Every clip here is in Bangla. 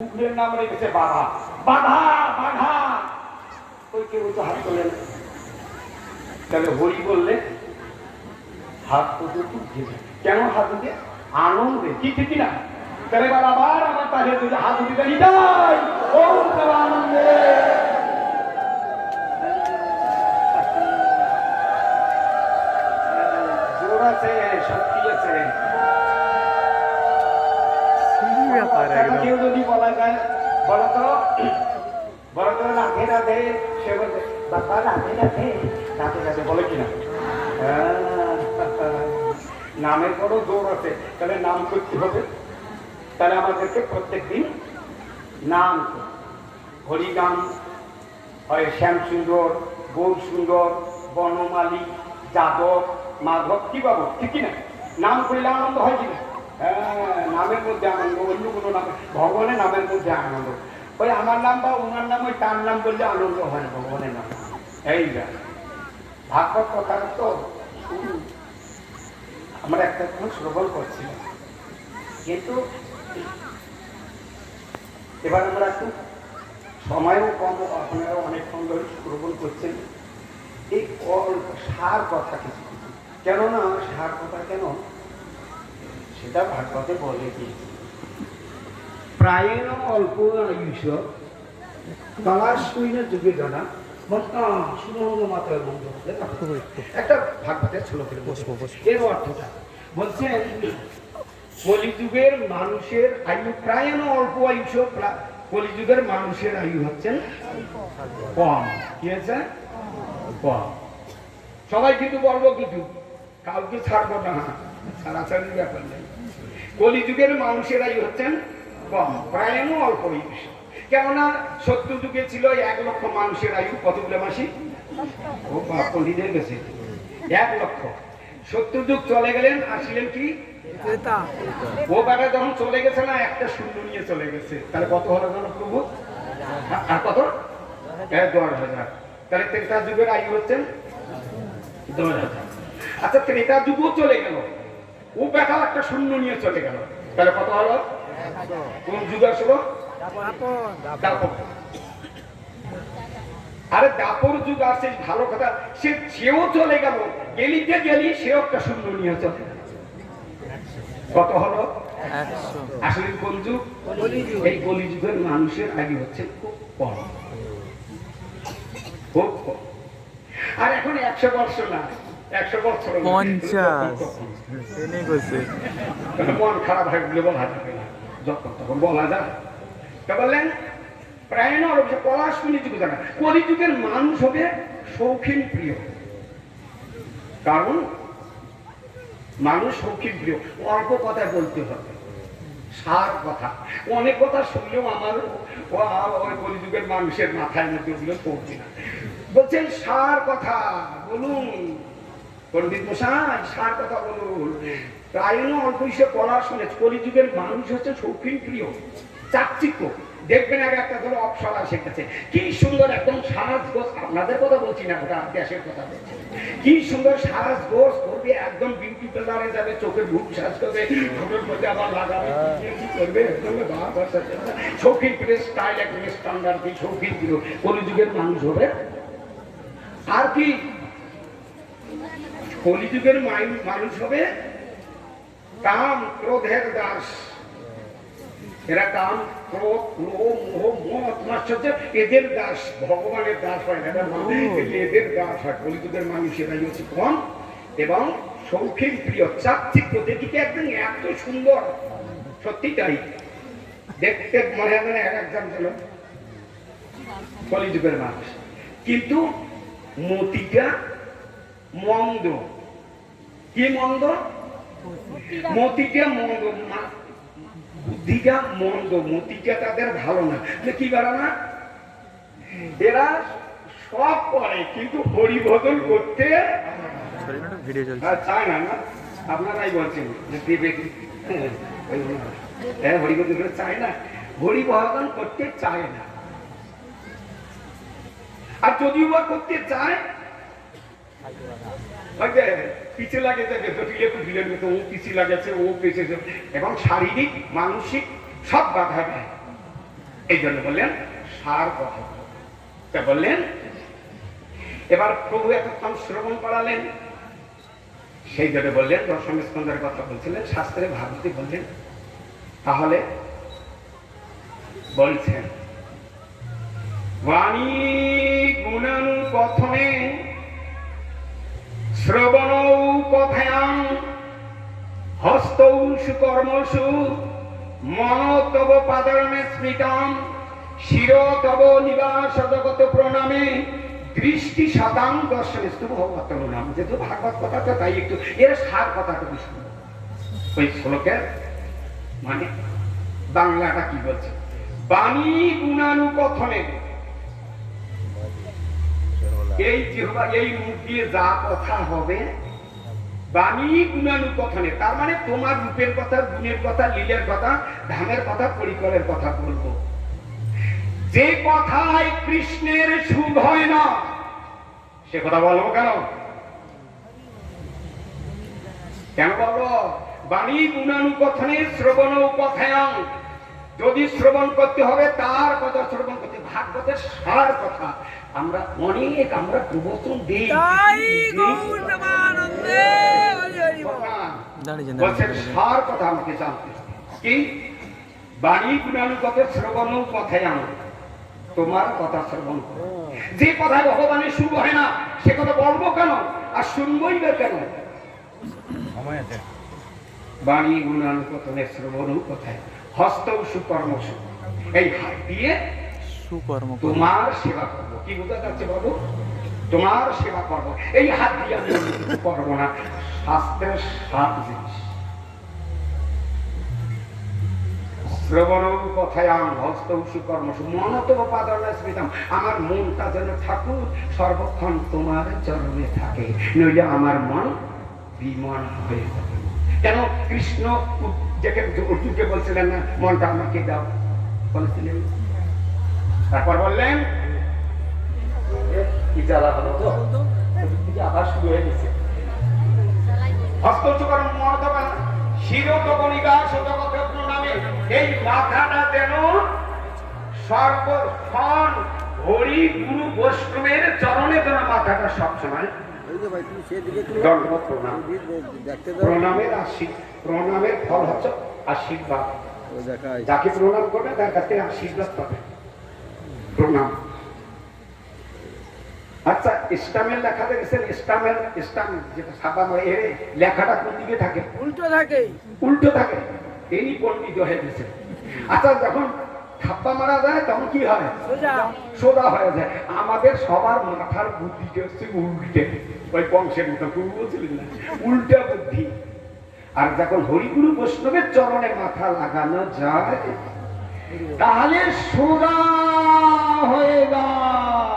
কুকুরের নাম রেখেছে বাঘা। বাঘা বাঘা ওই কেউ তো হাত তোলে না। তাহলে হরি বললে হাত তো কেন হাত উঠে আনন্দে কি ঠিক না। তাহলে এবার আবার আমার তাহলে হাত উঠে নিতাই ও আনন্দে জোর আছে, শক্তি আছে। কেউ যদি বলা যায় বলতো রাধে রাধে, সে বলবে বাবা রাধে রাধে রাধে রাধে বলে কিনা। নামের বড় জোর আছে, তাহলে নাম করতে হবে। তাহলে আমাদেরকে প্রত্যেকদিন নাম হরিনাম হয়, শ্যাম সুন্দর, গৌর সুন্দর, বনমালী, যাদব, মাধব, কি পাবো ঠিক কিনা। নাম করলে আনন্দ হয় কিনা। হ্যাঁ, নামের মধ্যে আনন্দ, অন্য কোনো নামে ভগবানের নামের মধ্যে আনন্দ। ওই আমার নাম বা ওনার নাম ওই তার নাম বললে আনন্দ হয় না, ভগবানের নাম। এই যা ভাগবত কথা তো আমরা একটা শ্রবণ করছিলাম, কিন্তু এবার আমরা একটু সময়ও কম, আপনারাও অনেক সুন্দর শ্রবণ করছেন। এই সার কথা কিছু কেননা সার কথা কেন সেটা ভাগবতে বলে কি প্রায়ণ অল্প আয়ুষ কালাশূন্য যুগে জানা একটা ভাগবতের ছিল। এর অর্থটা বলছেন কলিযুগের মানুষের আয়ু প্রায়ণ অল্প আয়ুষ। কলিযুগের মানুষের আয়ু হচ্ছেন কম। কি হয়েছে? কম। সবাই কিন্তু বলবো কিছু, কাউকে ছাড়বো না, ছাড়াছাড়ির ব্যাপার নেই। কলিযুগের মানুষের আয়ু হচ্ছেন কম, প্রায়ণ অল্প আয়ুষ। কেননা সত্য যুগে ছিল 1 লক্ষ মানুষের আয়ু। কতগুলো মাসি? ও পণ্ডিতের কাছে 1 লক্ষ। সত্য যুগ চলে গেলেন, আসলেন কি ও বেটা যখন চলে গেছে না, একটা শূন্য নিয়ে চলে গেছে। তাহলে কত হলো জানো প্রভু? আর কত? 10,000। তাহলে ত্রেতা যুগের আয়ু হচ্ছেন 10,000। আচ্ছা, ত্রেতা যুগও চলে গেল, ও বেটা একটা শূন্য নিয়ে চলে গেল। তাহলে কত হলো? কোন যুগ আসলো? আরে দাপর যুগ আসছে, ভালো কথা। সেও চলে গেল, গেলিতে গেলি সেও একটা শূন্য নিয়ে চলে গেল। কত হলো? 100। আসলে কোন যুগ? এই কলিযুগের মানুষের আয়ু হচ্ছে খুব কম, খুব কম। আর এখন 100 বছর না, 100 বছর 50 মন খারাপ হয়ে গেলে বলা যাবে না, যখন তখন বলা যায়। তা বললেন প্রায় না পলাশমণি যুগে জানা কলিযুগের মানুষ হবে শৌখিন প্রিয়। কারণ মানুষ শৌখিন প্রিয়, অল্প কথা বলতে হবে, সার কথা। অনেক কথা শুনলেও আমার ওই কলিযুগের মানুষের মাথায় মধ্যে ওগুলো পড়ছে না। বলছেন সার কথা বলুন পণ্ডিত মশাই, সার কথা বলুন। প্রায় অল্প হিসেবে পড়া শুনে কলিযুগের মানুষ হচ্ছে শৌখিন প্রিয়, চাকচিক্য। দেখবেন আগে একটা ধরো অপসরা শিখেছে, কি সুন্দর একদম সাজ গোস। আপনাদের কথা বলছি না, ওটা দেশের কথা বলছি। কি সুন্দর সাজ গোস করবে, একদম বিউটি পার্লারে যাবে, চোখের ভুট সাজ করবে, ঠোঁটের মধ্যে আবার লাগাবে, কি করবে, শৌখিন প্রিয় স্টাইল, একদম স্ট্যান্ডার্ড, কি শৌখিন প্রিয় কলিযুগের মানুষ হবে। আর কি কলিযুগের মানুষ হবে কাম ক্রোধের দাস। এরা কাম ক্রোধ লোভ মোহ মৎমাশ্চর্য এদের দাস, ভগবানের দাস হয় না, এদের দাস হয়। কলিযুগের মানুষেরাই হচ্ছে কম এবং শৌখিন প্রিয়, চাকচিক্য। দেখিতে একদম এত সুন্দর, সত্যি তাই দেখতে মনে হয় না একজন ছিল কলিযুগের মানুষ, কিন্তু মতিটা মন্দ। কি মন্দ? মতিটা মন্দ, বুদ্ধিটা মন্দ, মতিটা তাদের ভালো না। কি ভালো না? এরা সব করে কিন্তু হরিভজন করতে চায় না। না আপনারাই বলছেন যে দেবে হরিভজন করতে চায় না, হরিভজন করতে চায় না। আর যদিও বা করতে চায় পিছিয়ে লাগে যাবে, ও পিছিয়ে লাগেছে, ও পেছে এবং শারীরিক মানসিক সব বাধা দেয়। এই জন্য বললেন সার কথা তা বললেন। এবার প্রভু এতক্ষণ শ্রবণ করালেন, সেই জন্য বললেন দশম স্কন্ধের কথা বলছিলেন, শাস্ত্রে ভাগবতী বললেন। তাহলে বলছেন বাণী গুণানু কথনে শ্রবণ কথায়াং হস্তৌ সুকর্মসু মন তব পাদরণে স্মৃতম শির তব নিবাস জগত প্রণামে দৃষ্টি শতাং দর্শনেস্তু ভগবত নাম। যেহেতু ভাগবত কথা তো তাই একটু এর সার কথাটা শুনুন। ওই শ্লোকের মানে বাংলাটা কি বলছে? বাণী গুণানু কথনে, এই জিহ্বা এই মুখ দিয়ে যা কথা হবে বাণী গুণানু কথনে, তার মানে তোমার রূপের কথা, গুণের কথা, লীলের কথা, ধামের কথা, পরিকরের কথা বলবো। যে কথায় কৃষ্ণের সুখ হয় না সে কথা বলবো কেন? কেন বলবো? বাণী গুণানু কথনে শ্রবণ কথায়াং, যদি শ্রবণ করতে হবে তার কথা শ্রবণ করতে, ভাগবতের সার কথা। আমরা অনেক আমরা প্রবচন দিই, বলছেন সার কথা আমাকে জানতে কি? বাণী গুণানু কথা শ্রবণ কথায়াং, তোমার কথা শ্রবণ করো। যে কথায় ভগবানের শুভ হয় না সে কথা বলবো কেন আর শুনবই না কেন? বাণী গুণানু কথনে শ্রবণ কথায় হস্ত সুকর্মসু, এই হাত দিয়ে সুকর্ম তোমার সেবা করবো। কি বোঝা যাচ্ছে বাবু? তোমার সেবা করবো, এই হাত দিয়ে আমি করবো না। শাস্ত্রের 7 জিনিস শ্রবণ কথায়াং হস্ত সুকর্মসু মন তব পাদরণে স্মৃতম, আমার মনটা যেন ঠাকুর সর্বক্ষণ তোমার চরণে থাকে, নইলে আমার মন বিমন হয়ে যাবে। কেন কৃষ্ণ যাকে অর্জুনকে বলছিলেন না মনটা আমাকে দাও বলেছিলেন, তারপর বললেন কি জ্বালা হলো তো আবার শুরু হয়ে গেছে। হস্তচকর মন তবে শিরোগণিকাশ জগতের প্রণামে, এই মাথাটা যেন সর্বক্ষণ হরি গুরু বৈষ্ণবের চরণে যেন মাথাটা সবসময় প্রণামের প্রণামের ফল হচ্ছে আশীর্বাদ। যাকে প্রণাম করবে তার কাছে আশীর্বাদ পাবে, প্রণাম। আচ্ছা ইসলামের লেখা দেখেছেন? ইসলাম যেটা সাদা এর লেখাটা কোন দিকে থাকে? উল্টো থাকে। উল্টো থাকে, এই পণ্ডিত হয়ে গেছে। আচ্ছা যখন থাপ্পা মারা যায় তখন কি হয়? সোজা হয়ে যায়। আমাদের সবার মাথার বুদ্ধিটা হচ্ছে উল্টে, ওই বংশের মতো গুরু বলছিলেন না, উল্টা বুদ্ধি। আর যখন হরিগুরু বৈষ্ণবের চরণে মাথা লাগানো যায় তাহলে সোজা হয়ে যায়।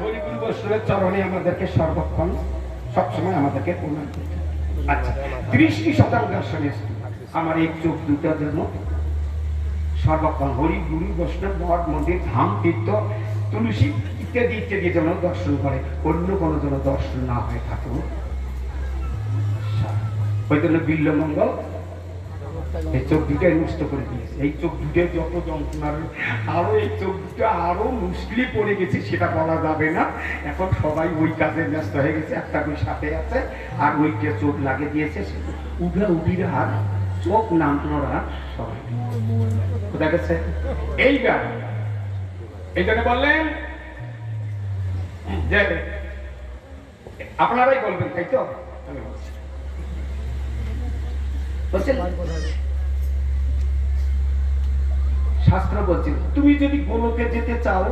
হরিগুরু বৈষ্ণবের চরণে আমাদেরকে সর্বক্ষণ সবসময় আমাদেরকে প্রণাম করতে। আচ্ছা দৃষ্টি শতাং দর্শনে, আমার এই চোখ দুটা যেন সর্বক্ষণ হরি গুরু বৈষ্ণব মঠ মন্দির ধাম তীর্থ তুলসী ইত্যাদি ইত্যাদি যেন দর্শন করে, অন্য কোনো যেন দর্শন না হয়ে থাকে। ওই জন্য বিল্লমঙ্গল এই চোখ দুটাই নষ্ট করে দিয়েছে। এই চোখ দুটো যত যন্ত্রণার, আরো এই চোখ দুটো আরো মুশকিলে পড়ে গেছে, সেটা বলা যাবে না। এখন সবাই ওই কাজে ব্যস্ত হয়ে গেছে, একটা ওই সাথে আছে আর ওইটা চোখ লাগিয়ে দিয়েছে, উঠে উঠির আর চোখ নামনোরা সবাই কোথা গেছে। এইবার এই জন্য বললেন যে আপনারাই বলবেন, তাই তো? আমি বলছি শাস্ত্র বলছে তুমি যদি গোলকে যেতে চাও,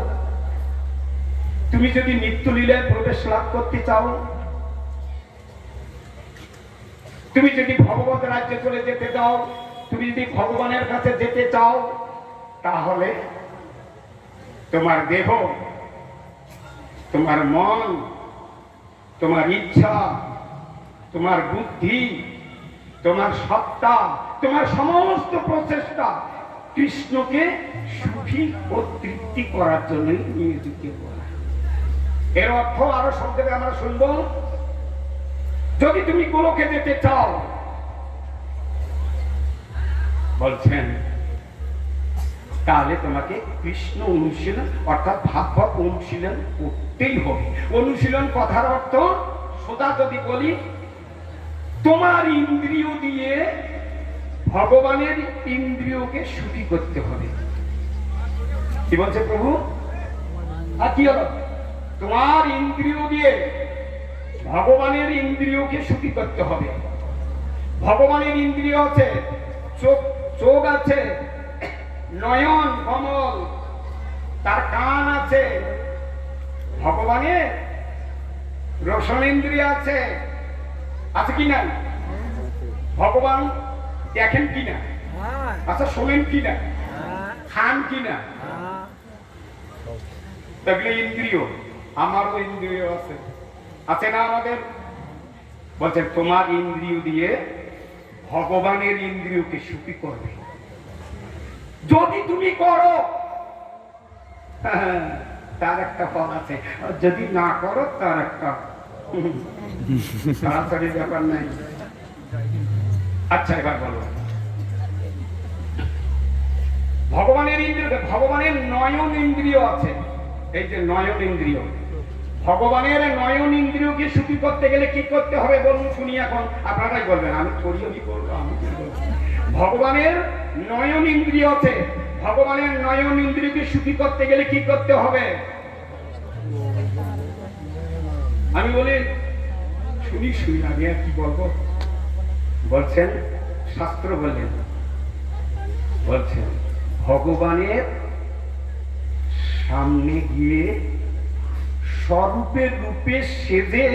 তুমি যদি নিত্যলীলায় প্রবেশ লাভ করতে চাও, তুমি যদি ভগবত রাজ্যে চলে যেতে চাও, তুমি যদি ভগবানের কাছে যেতে চাও, তাহলে তোমার দেহ, তোমার মন, তোমার ইচ্ছা, তোমার বুদ্ধি, তোমার সত্তা, তোমার সমস্ত প্রচেষ্টা কৃষ্ণকে সুখী ও তৃপ্তি করার জন্য নিয়োজিত করা। এর অর্থ আরো সংক্ষেপে আমরা শুনব। যদি তুমি গোলকে যেতে চাও বলছেন তাহলে তোমাকে কৃষ্ণ অনুশীলন অর্থাৎ ভাগবত অনুশীলন করতেই হবে। অনুশীলন কথার অর্থ সোজা যদি বলি, তোমার ইন্দ্রিয় দিয়ে ভগবানের ইন্দ্রিয়কে শুদ্ধি করতে হবে। কি বলছে প্রভু? আর কি হলো? তোমার ইন্দ্রিয় দিয়ে ভগবানের ইন্দ্রিয়কে শুদ্ধি করতে হবে। ভগবানের ইন্দ্রিয় আছে, চোখ আছে, নয়ন কমল, তার কান আছে, ভগবানের রসনেন্দ্রিয় আছে, আছে কি না? ভগবান দেখেন কিনা, আচ্ছা শোনেন কিনা, খান কিনা, তাহলে ইন্দ্রিয়, আমারও ইন্দ্রিয় আছে, আছে না আমাদের? বলছে তোমার ইন্দ্রিয় দিয়ে ভগবানের ইন্দ্রিয়কে সুখী করবে। যদি তুমি করো তার একটা ফল আছে, যদি না করো তার একটা তাড়াতাড়ি ব্যাপার নাই। আচ্ছা এবার বলো, ভগবানের ইন্দ্রিয়, ভগবানের নয়ন ইন্দ্রিয় আছে। এই যে নয়ন ইন্দ্রিয়, ভগবানের নয়ন ইন্দ্রিয়কে সুখী করতে গেলে কি করতে হবে বলুন শুনি। এখন আপনারাই বলবেন, আমি থরিও কি করবো, আমি কি বলবো। ভগবানের নয়ন ইন্দ্রিয় আছে, ভগবানের নয়ন ইন্দ্রিয়কে সুখী করতে গেলে কি করতে হবে? আমি বলি শুনি আমি আর কি বলবো। বলছেন শাস্ত্র বলছেন ভগবানের সামনে গিয়ে স্বরূপের রূপে সেজে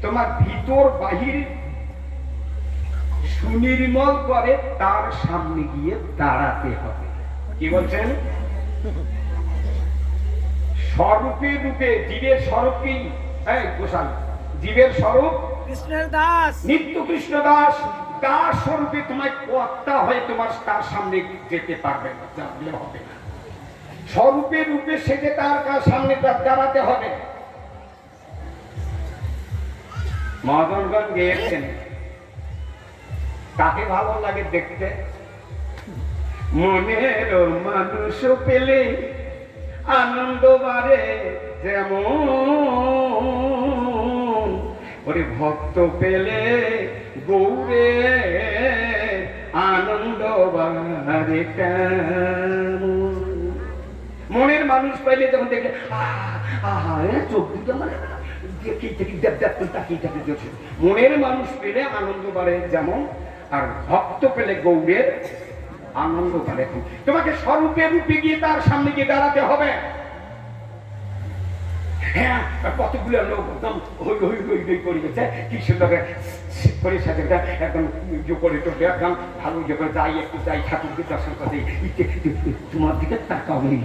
তোমার ভিতর বাহির সুনির্মল করে তার সামনে গিয়ে দাঁড়াতে হবে। কি বলছেন? স্বরূপের রূপে, জীবের স্বরূপ কি? গোসাল, জীবের স্বরূপ কৃষ্ণের দাস, নিত্য কৃষ্ণ দাস। দাস স্বরূপে তোমায় কর্তা হয়ে তোমার তার সামনে যেতে পারবে না, যাবে হবে না। স্বরূপের রূপে সেজে তার সামনে দাঁড়াতে হবে। মহাজনগণ গেয়েছেন, কাকে ভালো লাগে দেখতে? মনের মানুষ পেলে আনন্দ বাড়ে যেমন, ওরে ভক্ত পেলে গৌরে আনন্দ বাড়ে কেমন। মনের মানুষ পাইলে যখন দেখে চোখ দুটো মানে মনের মানুষ পেলে আনন্দ বাড়ে যেমন, আর ভক্ত পেলে গৌরের আনন্দ বাড়ে। তোমাকে স্বরূপে রূপে গিয়ে তার সামনে গিয়ে দাঁড়াতে হবে। হ্যাঁ, কতগুলো লোক একদম হই হই হই হই করে গেছে, কি সুন্দর করে সাথে একদম করে টোটে একদম ভালো করে যাই, একটু যাই ঠাকুরকে দর্শন করে তোমার দিকে তাকাও নেই।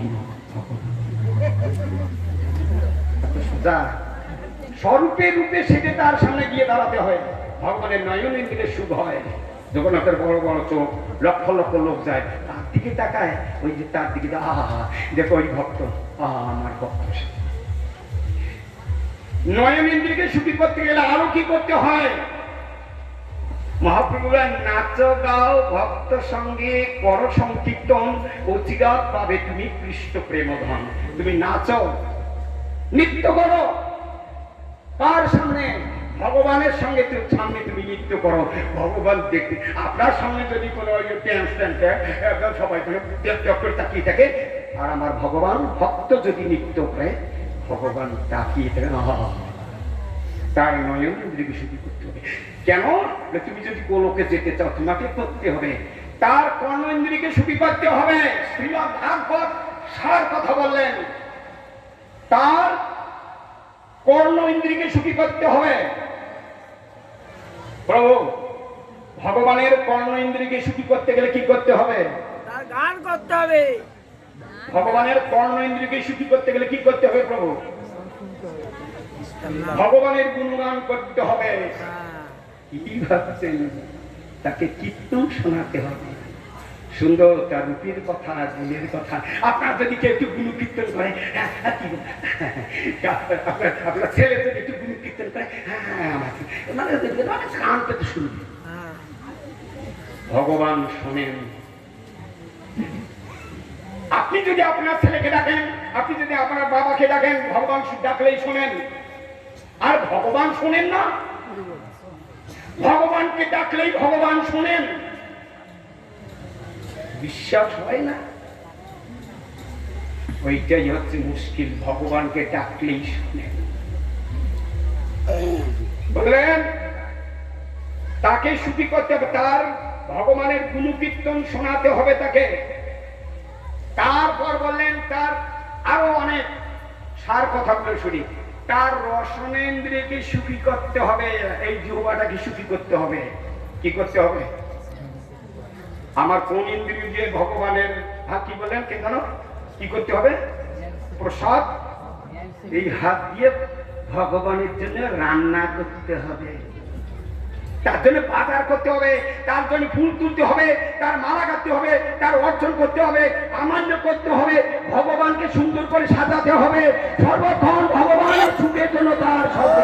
স্বরূপে রূপে সেটা তার সামনে গিয়ে দাঁড়াতে হয়। ভগবানের নয়ন ইন্দ্রিয়ের শুভ হয় যখন আপনার বড় বড় চোখ, লক্ষ লক্ষ লোক যায় তার দিকে তাকায়, ওই যে তার দিকে দেখো ওই ভক্ত, আমার ভক্ত। নয়ন ইন্দ্রিয়কে সুখী করতে গেলে আরো কি করতে হয়? মহাপ্রভুরা নাচো গাও ভক্ত সঙ্গে কর সংকীর্তন, অচিরাত পাবে তুমি কৃষ্ণ প্রেমধন। তুমি নাচো, নৃত্য করো, তার সামনে ভগবানের সঙ্গে সামনে তুমি নৃত্য করো। ভগবান দেখবে আপনার সামনে যদি কোনো একদম সবাই করে তাকিয়ে থাকে, আর আমার ভগবান ভক্ত যদি নৃত্য করে, ভগবান তাকিয়ে থাকে, তার নয়ন ইন্দ্রিয়কে শুদ্ধি করতে হবে। কেন? তুমি যদি গোলকে যেতে চাও তোমাকে করতে হবে তার কর্ণ ইন্দ্রিয়কে শুদ্ধি করতে হবে। শ্রীমদ্ ভাগবত সার কথা বললেন, তার কর্ণ ইন্দ্রিয়কে শুদ্ধি করতে হবে। প্রভু ভগবানের কর্ণ ইন্দ্রিয়কে শুদ্ধি করতে গেলে কি করতে হবে? তার গান করতে হবে। ভগবানের কর্ণ ইন্দ্রিয়কে শুদ্ধি করতে গেলে কি করতে হবে প্রভু? ভগবানের গুণগান করতে হবে। কি ভাবছেন? তাকে কীর্তন শোনাতে হবে, সুন্দর তার রূপের কথা, গুণের কথা। আপনার যদি কেউ একটু গুণ কীর্তন করে, আপনার ছেলে যদি একটু গুণ কীর্তন করে, কান পেতে শুনবে। ভগবান শোনেন আপনি যদি আপনার ছেলেকে ডাকেন, আপনি যদি আপনার বাবাকে ডাকেন, ভগবান ডাকলেই শোনেন। আর ভগবান শোনেন না, ভগবানকে ডাকলেই ভগবান শোনেন। বিশ্বাস হয় না, ওইটাই হচ্ছে মুশকিল। ভগবানকে ডাকলেই শোনেন। বললেন তাকে শুদ্ধি করতে হবে, তার ভগবানের গুণকীর্তন শোনাতে হবে তাকে। তারপর বললেন তার আরো অনেক সার কথাগুলো শুনি। তার রসনেন্দ্রিয়কে সুখী করতে হবে, এই জিহ্বাটাকে সুখী করতে হবে। কি করতে হবে? আমার কোন ইন্দ্রিয় দিয়ে ভগবানের হাত, কি বললেন কেন, কি করতে হবে? প্রসাদ, এই হাত দিয়ে ভগবানের জন্য রান্না করতে হবে, তার জন্য বাজার করতে হবে, তার জন্য ফুল তুলতে হবে, তার মালা কাটতে হবে, তার অর্জন করতে হবে, আমান্য করতে হবে, ভগবানকে সুন্দর করে সাজাতে হবে, সর্বক্ষণ ভগবানের সুখের জন্য তার শব্দ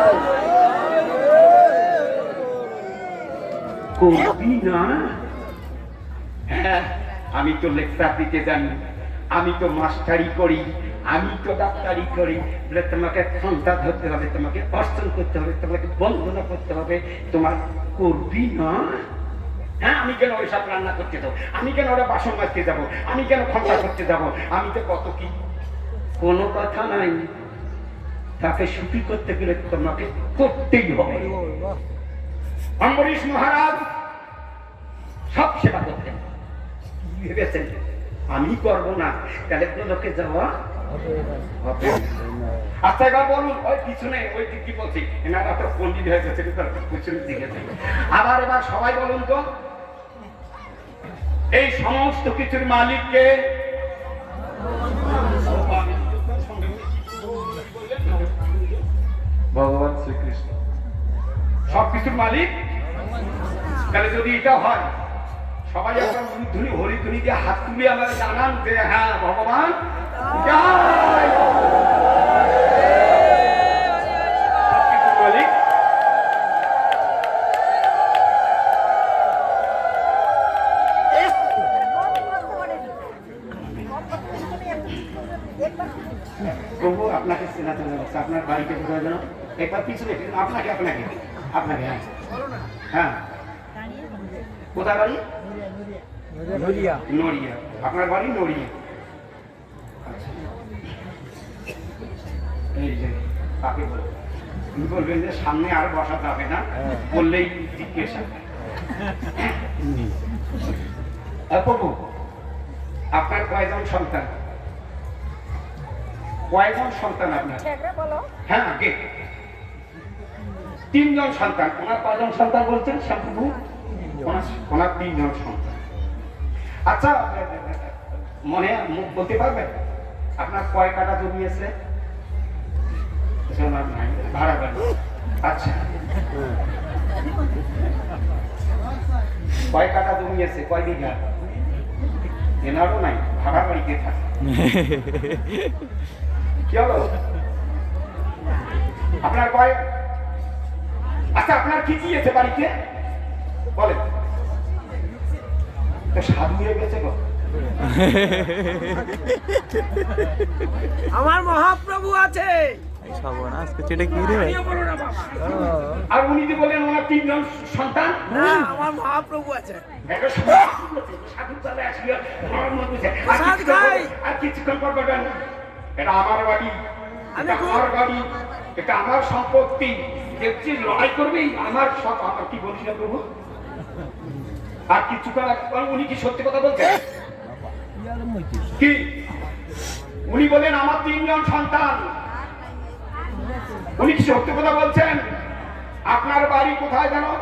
করবি না। হ্যাঁ, আমি তো লেকচার দিতে জানি, আমি তো মাস্টারি করি, আমি তো ডাক্তারি করি, বলে তোমাকে ক্ষমতা ধরতে হবে, তোমাকে অর্জন করতে হবে, তোমাকে বন্ধনা করতে হবে, তোমার করবি না। হ্যাঁ, আমি কেন ওই সব রান্না করতে যাবো, আমি কেন ওরা বাসন মাজতে যাবো, আমি কেন ক্ষমতা করতে যাবো, আমি তো কত কি। কোনো কথা নাই, তাকে সুখী করতে গেলে তোমাকে করতেই হবে। অম্বরীশ মহারাজ সব সেবা করতেন, ভেবেছেন আমি করবো না, তাহলে কোনো লোকে যাওয়া হবে। আচ্ছা এবার বলুন, ওই পিছনে ওই দিক কি বলছি, এনারা তো পন্ডিত হয়ে গেছে, পিছনের দিকে। আবার এবার সবাই বলুন তো, এই সমস্ত কিছুর মালিককে? ভগবান শ্রীকৃষ্ণ। সব কিছুর মালিক। তাহলে যদি এটা হয়, সবাই একটা ধ্বনি হরিধ্বনি দিয়ে হাত তুলে আমরা জানান যে হ্যাঁ ভগবান জয়। সবকিছুর মালিক। প্রভু আপনাকে চেনাতে যাচ্ছে, আপনার বাড়িতে কোথায় যেন, একবার পিছনে আপনাকে আপনাকে আপনাকে হ্যাঁ হ্যাঁ, কোথায় বাড়ি? নড়িয়া। নড়িয়া, আপনার বাড়ি নড়িয়া। আচ্ছা, এই যে কাকে বলবেন, আপনি বলবেন যে সামনে আর বসা যাবে না, বললেই জিজ্ঞাসা। প্রভু আপনার কয়জন সন্তান? কয়জন সন্তান আপনার? হ্যাঁ আগে 3 জন সন্তান। ওনার কয়জন সন্তান বলছেন শ্যামপ্রভু? ওনার 3 জন সন্তান। আচ্ছা, মনে মুখ বলতে পারবেন আপনার কয় কাঠা জমি আছে? ভাড়া বাড়ি। আচ্ছা, কয় কাঠা জমি আছে, কয় বিঘা? এনারও নাই, ভাড়া বাড়িতে থাকে। কি হলো আপনার কয়? আচ্ছা, আপনার কি কি আছে বাড়িতে বলেন? সাধু হয়ে গেছে গো। আমার মহাপ্রভু আছে। আর উনি যে বলেন ওনার 3 জন সন্তান? না, আমার মহাপ্রভু আছে। আর কিছুক্ষণ পর বলবেন এটা আমার বাড়ি, এটা আমার বাড়ি, এটা আমার সম্পত্তি, যে লড়াই করবে আমার সব। আমার কি বলিস না প্রভু? আর কিছুক্ষণ উনি কি সত্যি কথা বলছেন কি? উনি বলেন আমার 3 জন সন্তান, উনি কি সত্যি কথা বলছেন? আপনার বাড়ি কোথায় জানো?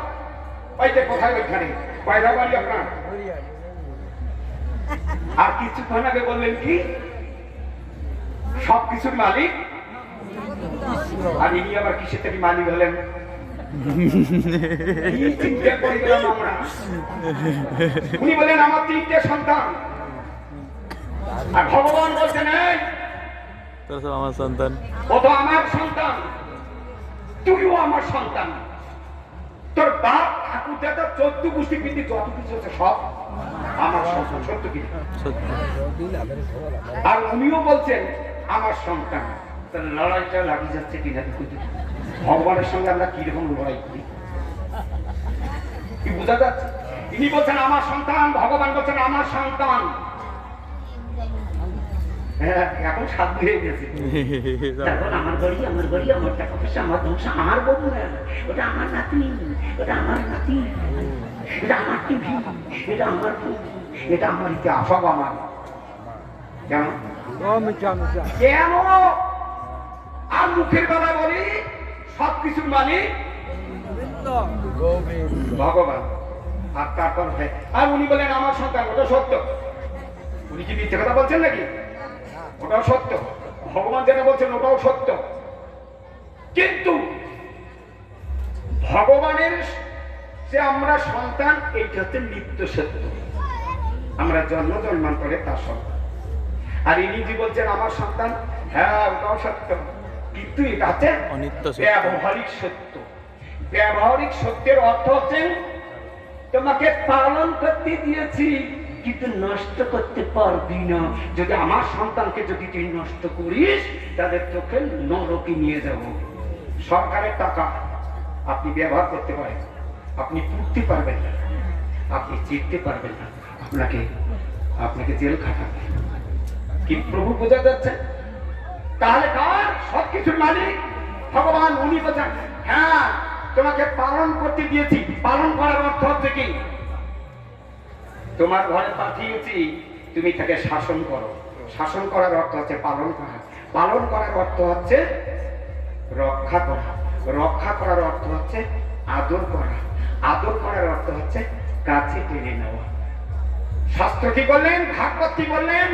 ওই যে কোথায়, ওইখানে। কয়টা বাড়ি আপনার? আর কিছুক্ষণ আগে বললেন কি সবকিছুর মালিক? আর ইনি আবার কিসের থেকে মালিক হলেন? উনি বলেন আমার 3টে সন্তান, আর ভগবান বলছেন আমার সন্তান, ও তো আমার সন্তান, তুইও আমার সন্তান। তোর বাপ ঠাকুর দাদা 14 গোষ্ঠী কিন্তু যত কিছু আছে সব আমার আমার সন্তান, সত্য কি? সত্য। আর উনিও বলছেন আমার সন্তান। তাহলে লড়াইটা লাগিয়ে যাচ্ছে কিনা দেখুন তো। ভগবানের সঙ্গে আমরা কিরকম লড়াই করি কি বোঝা যাচ্ছে? ইনি বলছেন আমার সন্তান, ভগবান বলছেন আমার সন্তান। হ্যাঁ, এখন সাধ্য হয়ে গেছে। তারপর আমার বাড়ি, আমার বাড়ি, আমার টাকা পয়সা, আমার ধ্বংস, আমার বউ না, ওটা আমার নাতি, ওটা আমার নাতি, এটা আমার টিভি, এটা আমার বউ, এটা আমার ইতিহাস, সব আমার। কেন? কেন? আর মুখের কথা বলি সবকিছুর মালিক ভগবান। আর তারপর আর উনি বলেন আমার সন্তান, ওটা সত্য। উনি কি মিথ্যে কথা বলছেন নাকি? ওটাও সত্য। ভগবান যেটা বলছেন ওটাও সত্য। কিন্তু ভগবানের যে আমরা সন্তান, এইটা হচ্ছে নিত্য সত্য। আমরা জন্ম জন্মান্তরে তার সন্তান। আর ইনি যে বলছেন আমার সন্তান, হ্যাঁ ওটাও সত্য, কিন্তু এটা হচ্ছে অনিত্য সত্য। ব্যবহারিক সত্য। ব্যবহারিক সত্যের অর্থ হচ্ছে তোমাকে পালন করতে দিয়েছি কিন্তু নষ্ট করতে পারবি না। যদি আমার সন্তানকে যদি তুই নষ্ট করিস তাদের তোকে নরকে নিয়ে যাব। সরকারের টাকা আপনি ব্যবহার করতে পারেন, আপনি পুড়তে পারবেন না, আপনি চিনতে পারবেন না, আপনাকে জেল খাটাবে। কি প্রভু বোঝা যাচ্ছে? তাহলে কার সবকিছুর মালিক ভগবান। উনি বলছেন হ্যাঁ তোমাকে পালন করতে দিয়েছি। পালন করার অর্থ হচ্ছে কি? তোমার ঘরে পাঠিয়েছি, তুমি তাকে শাসন করো। শাসন করার অর্থ হচ্ছে পালন করা। পালন করার অর্থ হচ্ছে রক্ষা করা। রক্ষা করার অর্থ হচ্ছে আদর করা। আদর করার অর্থ হচ্ছে কাছে টেনে নেওয়া। শাস্ত্র কি বললেন? ভাগবত কি বললেন?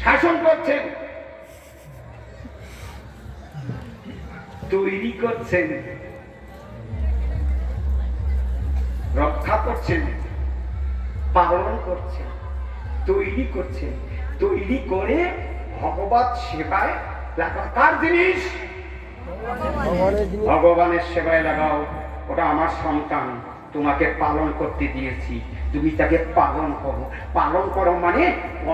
শাসন করছেন, তৈরি করছেন, রক্ষা করছেন, পালন করছেন, তৈরি করছেন। তৈরি করে ভগবত সেবায় লাগাও। কার জিনিস? ভগবানের সেবায় লাগাও। ওটা আমার সন্তান, তোমাকে পালন করতে দিয়েছি, তুমি তাকে পালন করো। পালন করো মানে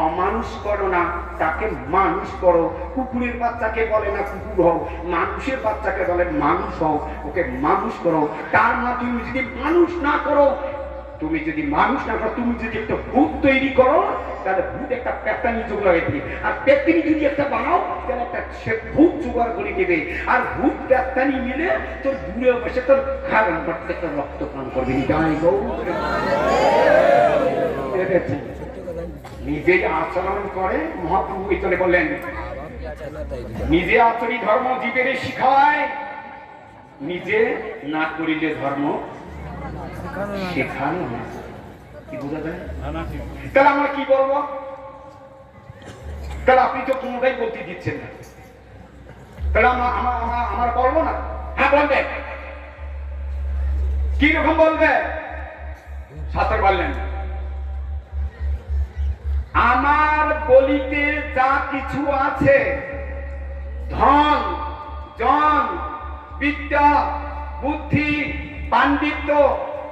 অমানুষ করো না, তাকে মানুষ করো। কুকুরের বাচ্চাকে বলে না কুকুর হও, মানুষের বাচ্চাকে বলে মানুষ হও। ওকে মানুষ করো। তার না তুমি যদি মানুষ না করো, তুমি যদি মানুষ না করো, তুমি যদি একটা ভূত তৈরি করো তাহলে ভূত একটা পেত্তানি যোগ লাগাই দিবে। আর পেত্তানি যদি একটা বানাও তাহলে একটা সে ভূত জোগাড় করে দেবে। আর ভূত পেত্তানি মিলে তোর দূরে বসে তোর খাগান প্রত্যেকটা রক্ত পান করবে। নিজে আচরণ করে মহাপ্রভু ইতরে বললেন, নিজে আচরি ধর্ম জীবের শিখায়, নিজে না করিলে ধর্ম শেখানো না। কি বোঝা যায়? তাহলে আমরা কি বলবো? তাহলে আপনি তো কোনোটাই বলতে দিচ্ছেন না, তাহলে আমার বলবো না? হ্যাঁ বলবে। কি রকম বলবে? শাস্ত্র বললেন আমার বলিতে যা কিছু আছে, ধন জন বিদ্যা বুদ্ধি পাণ্ডিত্য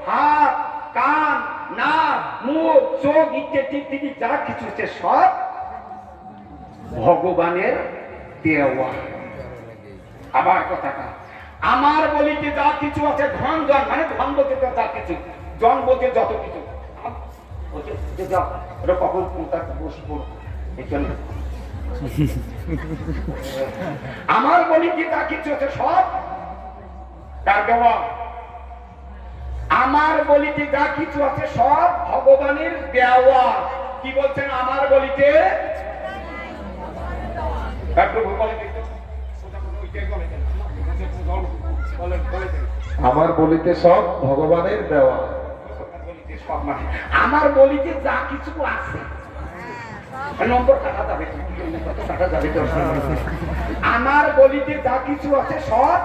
হাত কান নাক মুখ চোখ ইত্যাদি যা কিছু আছে সব ভগবানের দেওয়া। আবার কথাটা আমার বলিতে যা কিছু আছে, ধন জন মানে ধন বলতে যা কিছু, জন বলতে যত কিছু। কখন বসবো আমার বলিতে যা কিছু আছে সব তার দেওয়া। আমার বলিতে যা কিছু আছে সব ভগবানের দেওয়া। কি বলছেন? আমার বলিতে আমার বলিতে সব ভগবানের দেওয়া। আমার বলিতে যা কিছু আছে, নম্বর কাটা যাবে, কত কাটা যাবে? আমার বলিতে যা কিছু আছে সব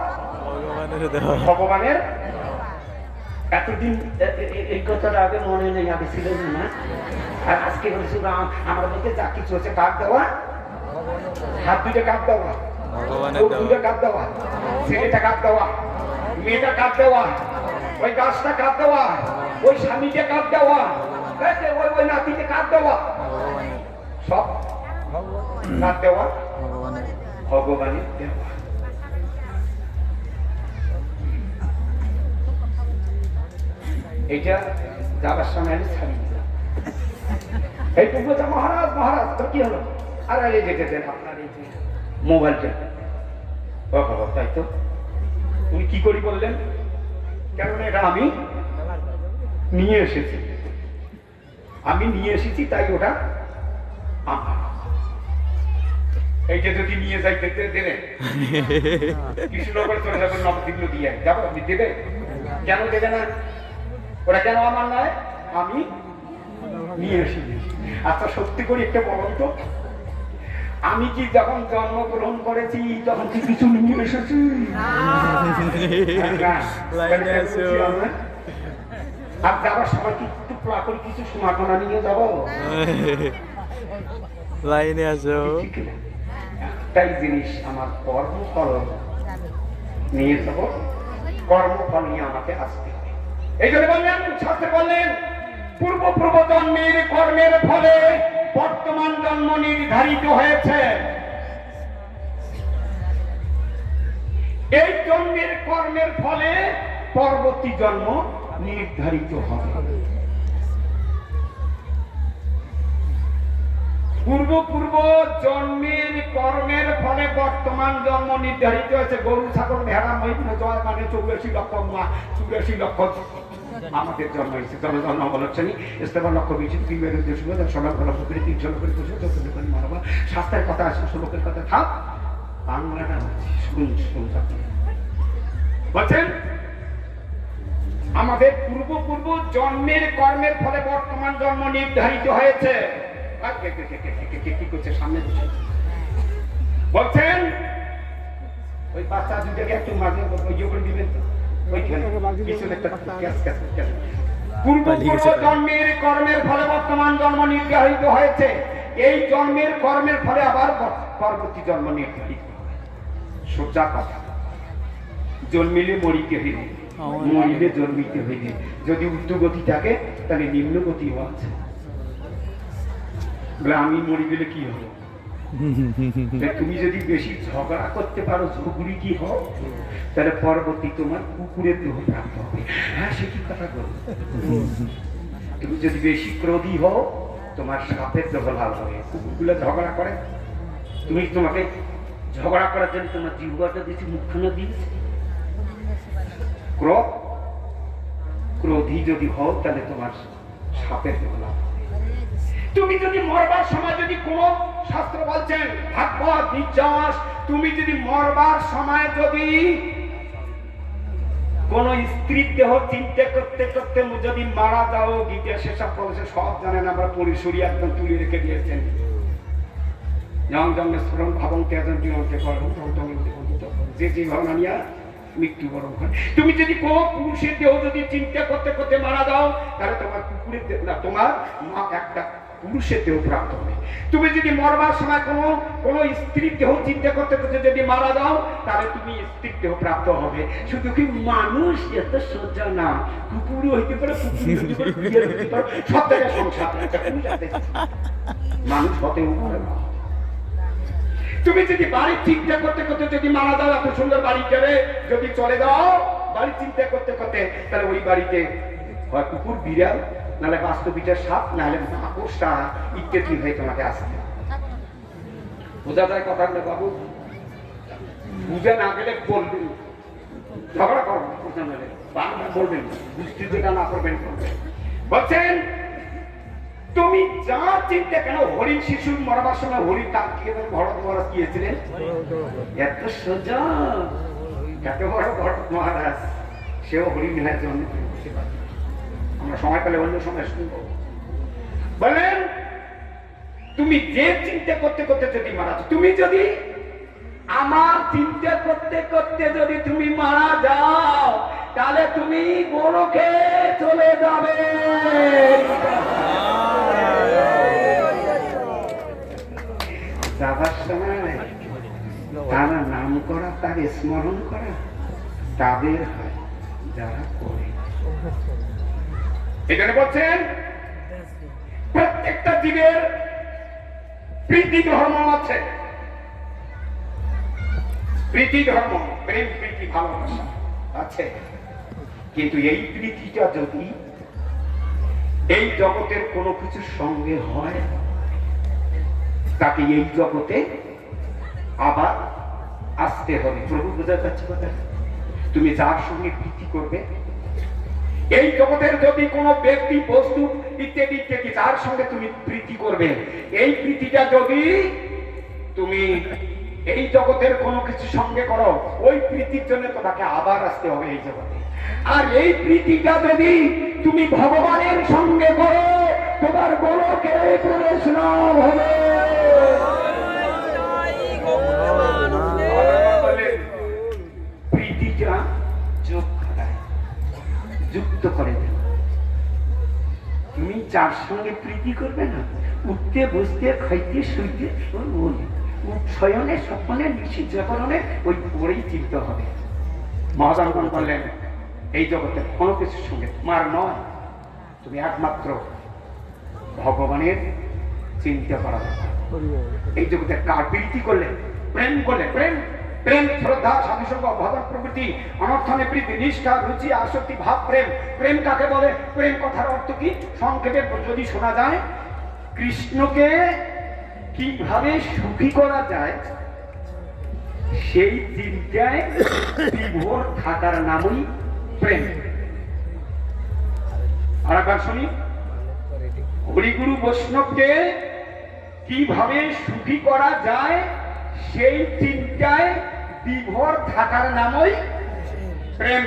ভগবানের। এতদিন এই কথাটা আগে মনে নেই, আগে ছিল না। আর আজকে বলছি আমার বলতে যা কিছু আছে কার দেওয়া? হাত দুইটা কার দেওয়া? দুইটা কার দেওয়া? ছেলেটা কার দেওয়া? মেয়েটা কার দেওয়া? ওই গাছটা কার দেওয়া? ওই স্বামীটা কার দেওয়া? ওই জাতিকে কার দেওয়া? ভগবানের সব কার দেওয়া? ভগবানের ভগবানের দেওয়া। এইটা যাবার সময় আমি ছাড়িয়ে দিলাম। এই টুকু বলছে, মহারাজ মহারাজ তো কি হলো? আর এই যে দেন আপনার এই যে মোবাইলটা। ও বাবা, তাই তো? উনি কি করি বললেন? কেননা এটা আমি নিয়ে এসেছি, আমি নিয়ে এসেছি, তাই ওটা আমার। এইটা যদি নিয়ে যাই দেখতে দেবেন? কৃষ্ণনগর চলে যাবেন, নবদ্বীপ দিয়ে যাবো, আপনি দেবে? কেন দেবে না? ওটা কেন আমার নয়? আমি নিয়ে এসেছি। আচ্ছা সত্যি করে একটা বলুন তো, আমি কি যখন জন্মগ্রহণ করেছি তখন কি কিছু নিয়ে এসেছি? লাইনে আছো। আর যাবার সময় কি একটু প্লা করে কিছু সোনাখানা নিয়ে যাবো? লাইনে আছো। একটাই জিনিস, আমার কর্মফল নিয়ে যাবো, কর্মফল নিয়ে আমাকে আসতে হবে। এই জন্য বললেন, শাস্ত্রে বললেন, পূর্ব পূর্ব জন্মের কর্মের ফলে বর্তমান জন্ম নির্ধারিত হয়েছে। এই জন্মের কর্মের ফলে পরবর্তী জন্ম নির্ধারিত হবে। পূর্ব পূর্ব জন্মের কর্মের ফলে বর্তমান জন্ম নির্ধারিত হয়েছে। গরু ছাগল ভেড়া মহিষ জয় মানে 84 লক্ষ মা, 84 লক্ষ আমাদের জন্ম হয়েছে। জন্ম বলছে ইস্তেফার লক্ষ্য বিচিত বিবের উদ্দেশ্য সবাই ভালো করে 300 লোকের মানব শাস্ত্রের কথা আছে, 100 লোকের কথা থাক, বাংলাটা হচ্ছে শুন বলছেন আমাদের পূর্ব পূর্ব জন্মের কর্মের ফলে বর্তমান জন্ম নির্ধারিত হয়েছে। কি করছে সামনে বলছেন, ওই বাচ্চা দুটাকে একটু মাঝে ইয়ে করে দিবেন তো, পূর্ব পূর্ব জন্মের কর্মের ফলে বর্তমান জন্ম নির্ধারিত হয়েছে। এই জন্মের কর্মের ফলে আবার পরবর্তী জন্ম নির্ধারিত। সোজা কথা, জন্মিলে মরিতে হইবে, মরিলে জন্মিতে হইবে। যদি ঊর্ধ্বগতি থাকে তাহলে নিম্নগতিও আছে। বলে আমি মরি গেলে কি হলো? তুমি যদি বেশি ঝগড়া করতে পারো, ঝগড়ি কি হও, তাহলে পরবর্তী তোমার কুকুরের দেহ প্রাপ্ত হবে। হ্যাঁ, সে কি কথা বল? তুমি যদি বেশি ক্রোধী হও, তোমার সাপের দেহ লাভ হবে। কুকুরগুলো ঝগড়া করে, তুমি তোমাকে ঝগড়া করার জন্য তোমার জিহ্বাটা দিয়েছি, মুখখানা দিয়েছি। ক্রোধী যদি হও, তাহলে তোমার সাপের দেহ লাভ হবে। তুমি যদি মরবার সময় যদি কোন শাস্ত্র বলছেন ভাগবত নির্যাস, তুমি যদি মরবার সময় যদি কোন স্ত্রীর দেহ চিন্তা করতে করতে যদি মারা যাও, গীতা সেসব বলেছে, সব জানেন, আমরা পরিসরী একদম তুলে রেখে দিয়েছেন। যে যে ভাবনা নিয়ে মৃত্যুবরণ করে। তুমি যদি কোন পুরুষের দেহ যদি চিন্তা করতে করতে মারা যাও, তাহলে তোমার কুকুরের দেহ না, তোমার একটা পুরুষের দেহ প্রাপ্ত হবে। তুমি যদি মরবার সময় কোন স্ত্রীর দেহ চিন্তা করতে করতে যদি মারা যাও, তাহলে তুমি স্ত্রীর দেহ প্রাপ্ত হবে। শুধু কি মানুষ এত সোজা না, কুকুরও হইতে পারে, সব জায়গায় সংসার মানুষ হতেও পারে না। তুমি যদি বাড়ির চিন্তা করতে করতে যদি মারা যাও, এত সুন্দর বাড়ি যাবে যদি চলে যাও বাড়ি চিন্তা করতে করতে, তাহলে ওই বাড়িতে হয় কুকুর, বিড়াল, নাহলে বাস্তবিকের সাপ, নাহলে মাকড়সা ইত্যাদি হয়ে তোমাকে আসবে। বোঝা যায় কথাটা বাবু? বুঝে না গেলে বলবেন, ঝগড়া করবেন, বোঝা না গেলে বাংলা বলবেন, বুঝতে যেটা না করবেন করবেন। বলছেন তুমি যা চিন্তা কেন, হরিণ শিশু মরবার সময় হরিণ তার থেকে ভরত মহারাজ গিয়েছিলেন, এত সোজা, এত বড় ভরত মহারাজ, সেও হরিণ হয়ে জন্ম করতে পারে। আমরা সময় পেলে অন্য সময় শুনবো। বলেন তুমি যে চিন্তা করতে করতে যদি মারা যাও, তুমি যদি আমার চিন্তা করতে করতে যদি তুমি মারা যাও, তাহলে তুমি গোলকে চলে যাবে। যাবার সময় তারা নাম করা, তার স্মরণ করা তাদের হয় যারা করে। এখানে বলছেন প্রত্যেকটা জীবের প্রীতি ধর্ম আছে, প্রীতি ধর্ম, প্রেম প্রীতি ভালোবাসা আছে। কিন্তু এই প্রীতিটা যদি এই জগতের কোনো কিছুর সঙ্গে হয়, তাকে এই জগতে আবার আসতে হবে। প্রভু বোঝা যাচ্ছে কথা? তুমি যার সঙ্গে প্রীতি করবে, এই জগতের যদি কোনো ব্যক্তি, বস্তু ইত্যাদি ইত্যাদি যার সঙ্গে তুমি প্রীতি করবে, এই প্রীতিটা যদি তুমি এই জগতের কোনো কিছু সঙ্গে করো, ওই প্রীতির জন্য তোমাকে আবার আসতে হবে এই জগতে। আর এই প্রীতিটা যদি তুমি ভগবানের সঙ্গে করো, তোমার গোলকে প্রবেশ লাভ হবে। প্রীতিটা যোগ করায়, যুক্ত করে দেয়। তুমি যার সঙ্গে প্রীতি করবে না, উঠতে বসতে খাইতে শুইতে শয়নে স্বপ্নে নিশি জাগরণে ওই পরেই চিনতে হবে। মহাজনগণ বললেন, এই জগতে কোনো কিছুর সঙ্গে তোমার নয়, তুমি একমাত্র ভগবানের চিন্তা করা দরকার। এই জগতে কার প্রীতি করলে, প্রেম করলে, প্রেম প্রেম শ্রদ্ধা সাধুসঙ্গ ভগবান প্রভৃতি অনর্থনে প্রীতি নিষ্ঠা রুচি আসক্তি ভাব প্রেম। প্রেম কাকে বলে? প্রেম কথার অর্থ কি? সংক্ষেপে যদি শোনা যায়, কৃষ্ণকে কিভাবে সুখী করা যায় সেই চিন্তায় বিভোর থাকার নামই প্রেম। আর একবার শুনি, হরিগুরু বৈষ্ণবকে কিভাবে সুখী করা যায় সেই চিন্তায় বিভোর থাকার নামই প্রেম।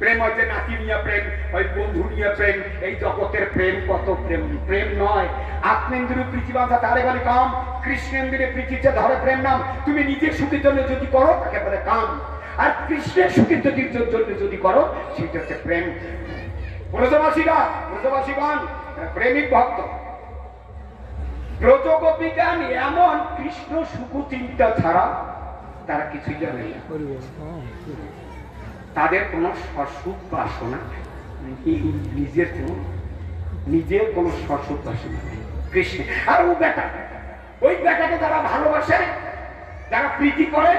প্রেম হচ্ছে নাতি নিয়ে প্রেম, ওই বন্ধু নিয়ে প্রেম, এই জগতের প্রেম কত প্রেম, প্রেম নয়। আত্মেন্দ্রিয় প্রীতি বাঁধা তারে বলে কাম, কৃষ্ণেন্দ্রিয় প্রীতিতে ধরে প্রেম নাম। তুমি নিজের সুখের জন্য যদি করো তাকে বলে কাম, আর কৃষ্ণের সুখের জন্য যদি করো সেটা হচ্ছে প্রেম। ব্রজবাসীগণ প্রেমিক ভক্ত। ব্রজগোপীগণ এমন কৃষ্ণ সুখ চিন্তা ছাড়া তারা কিছুই জানে না। তাদের কোনো সসুখ বাসনা, নিজের কোনো সসুখ বাসনা কৃষ্ণ। আর ওই বেটাকে যারা ভালোবাসে, যারা প্রীতি করে,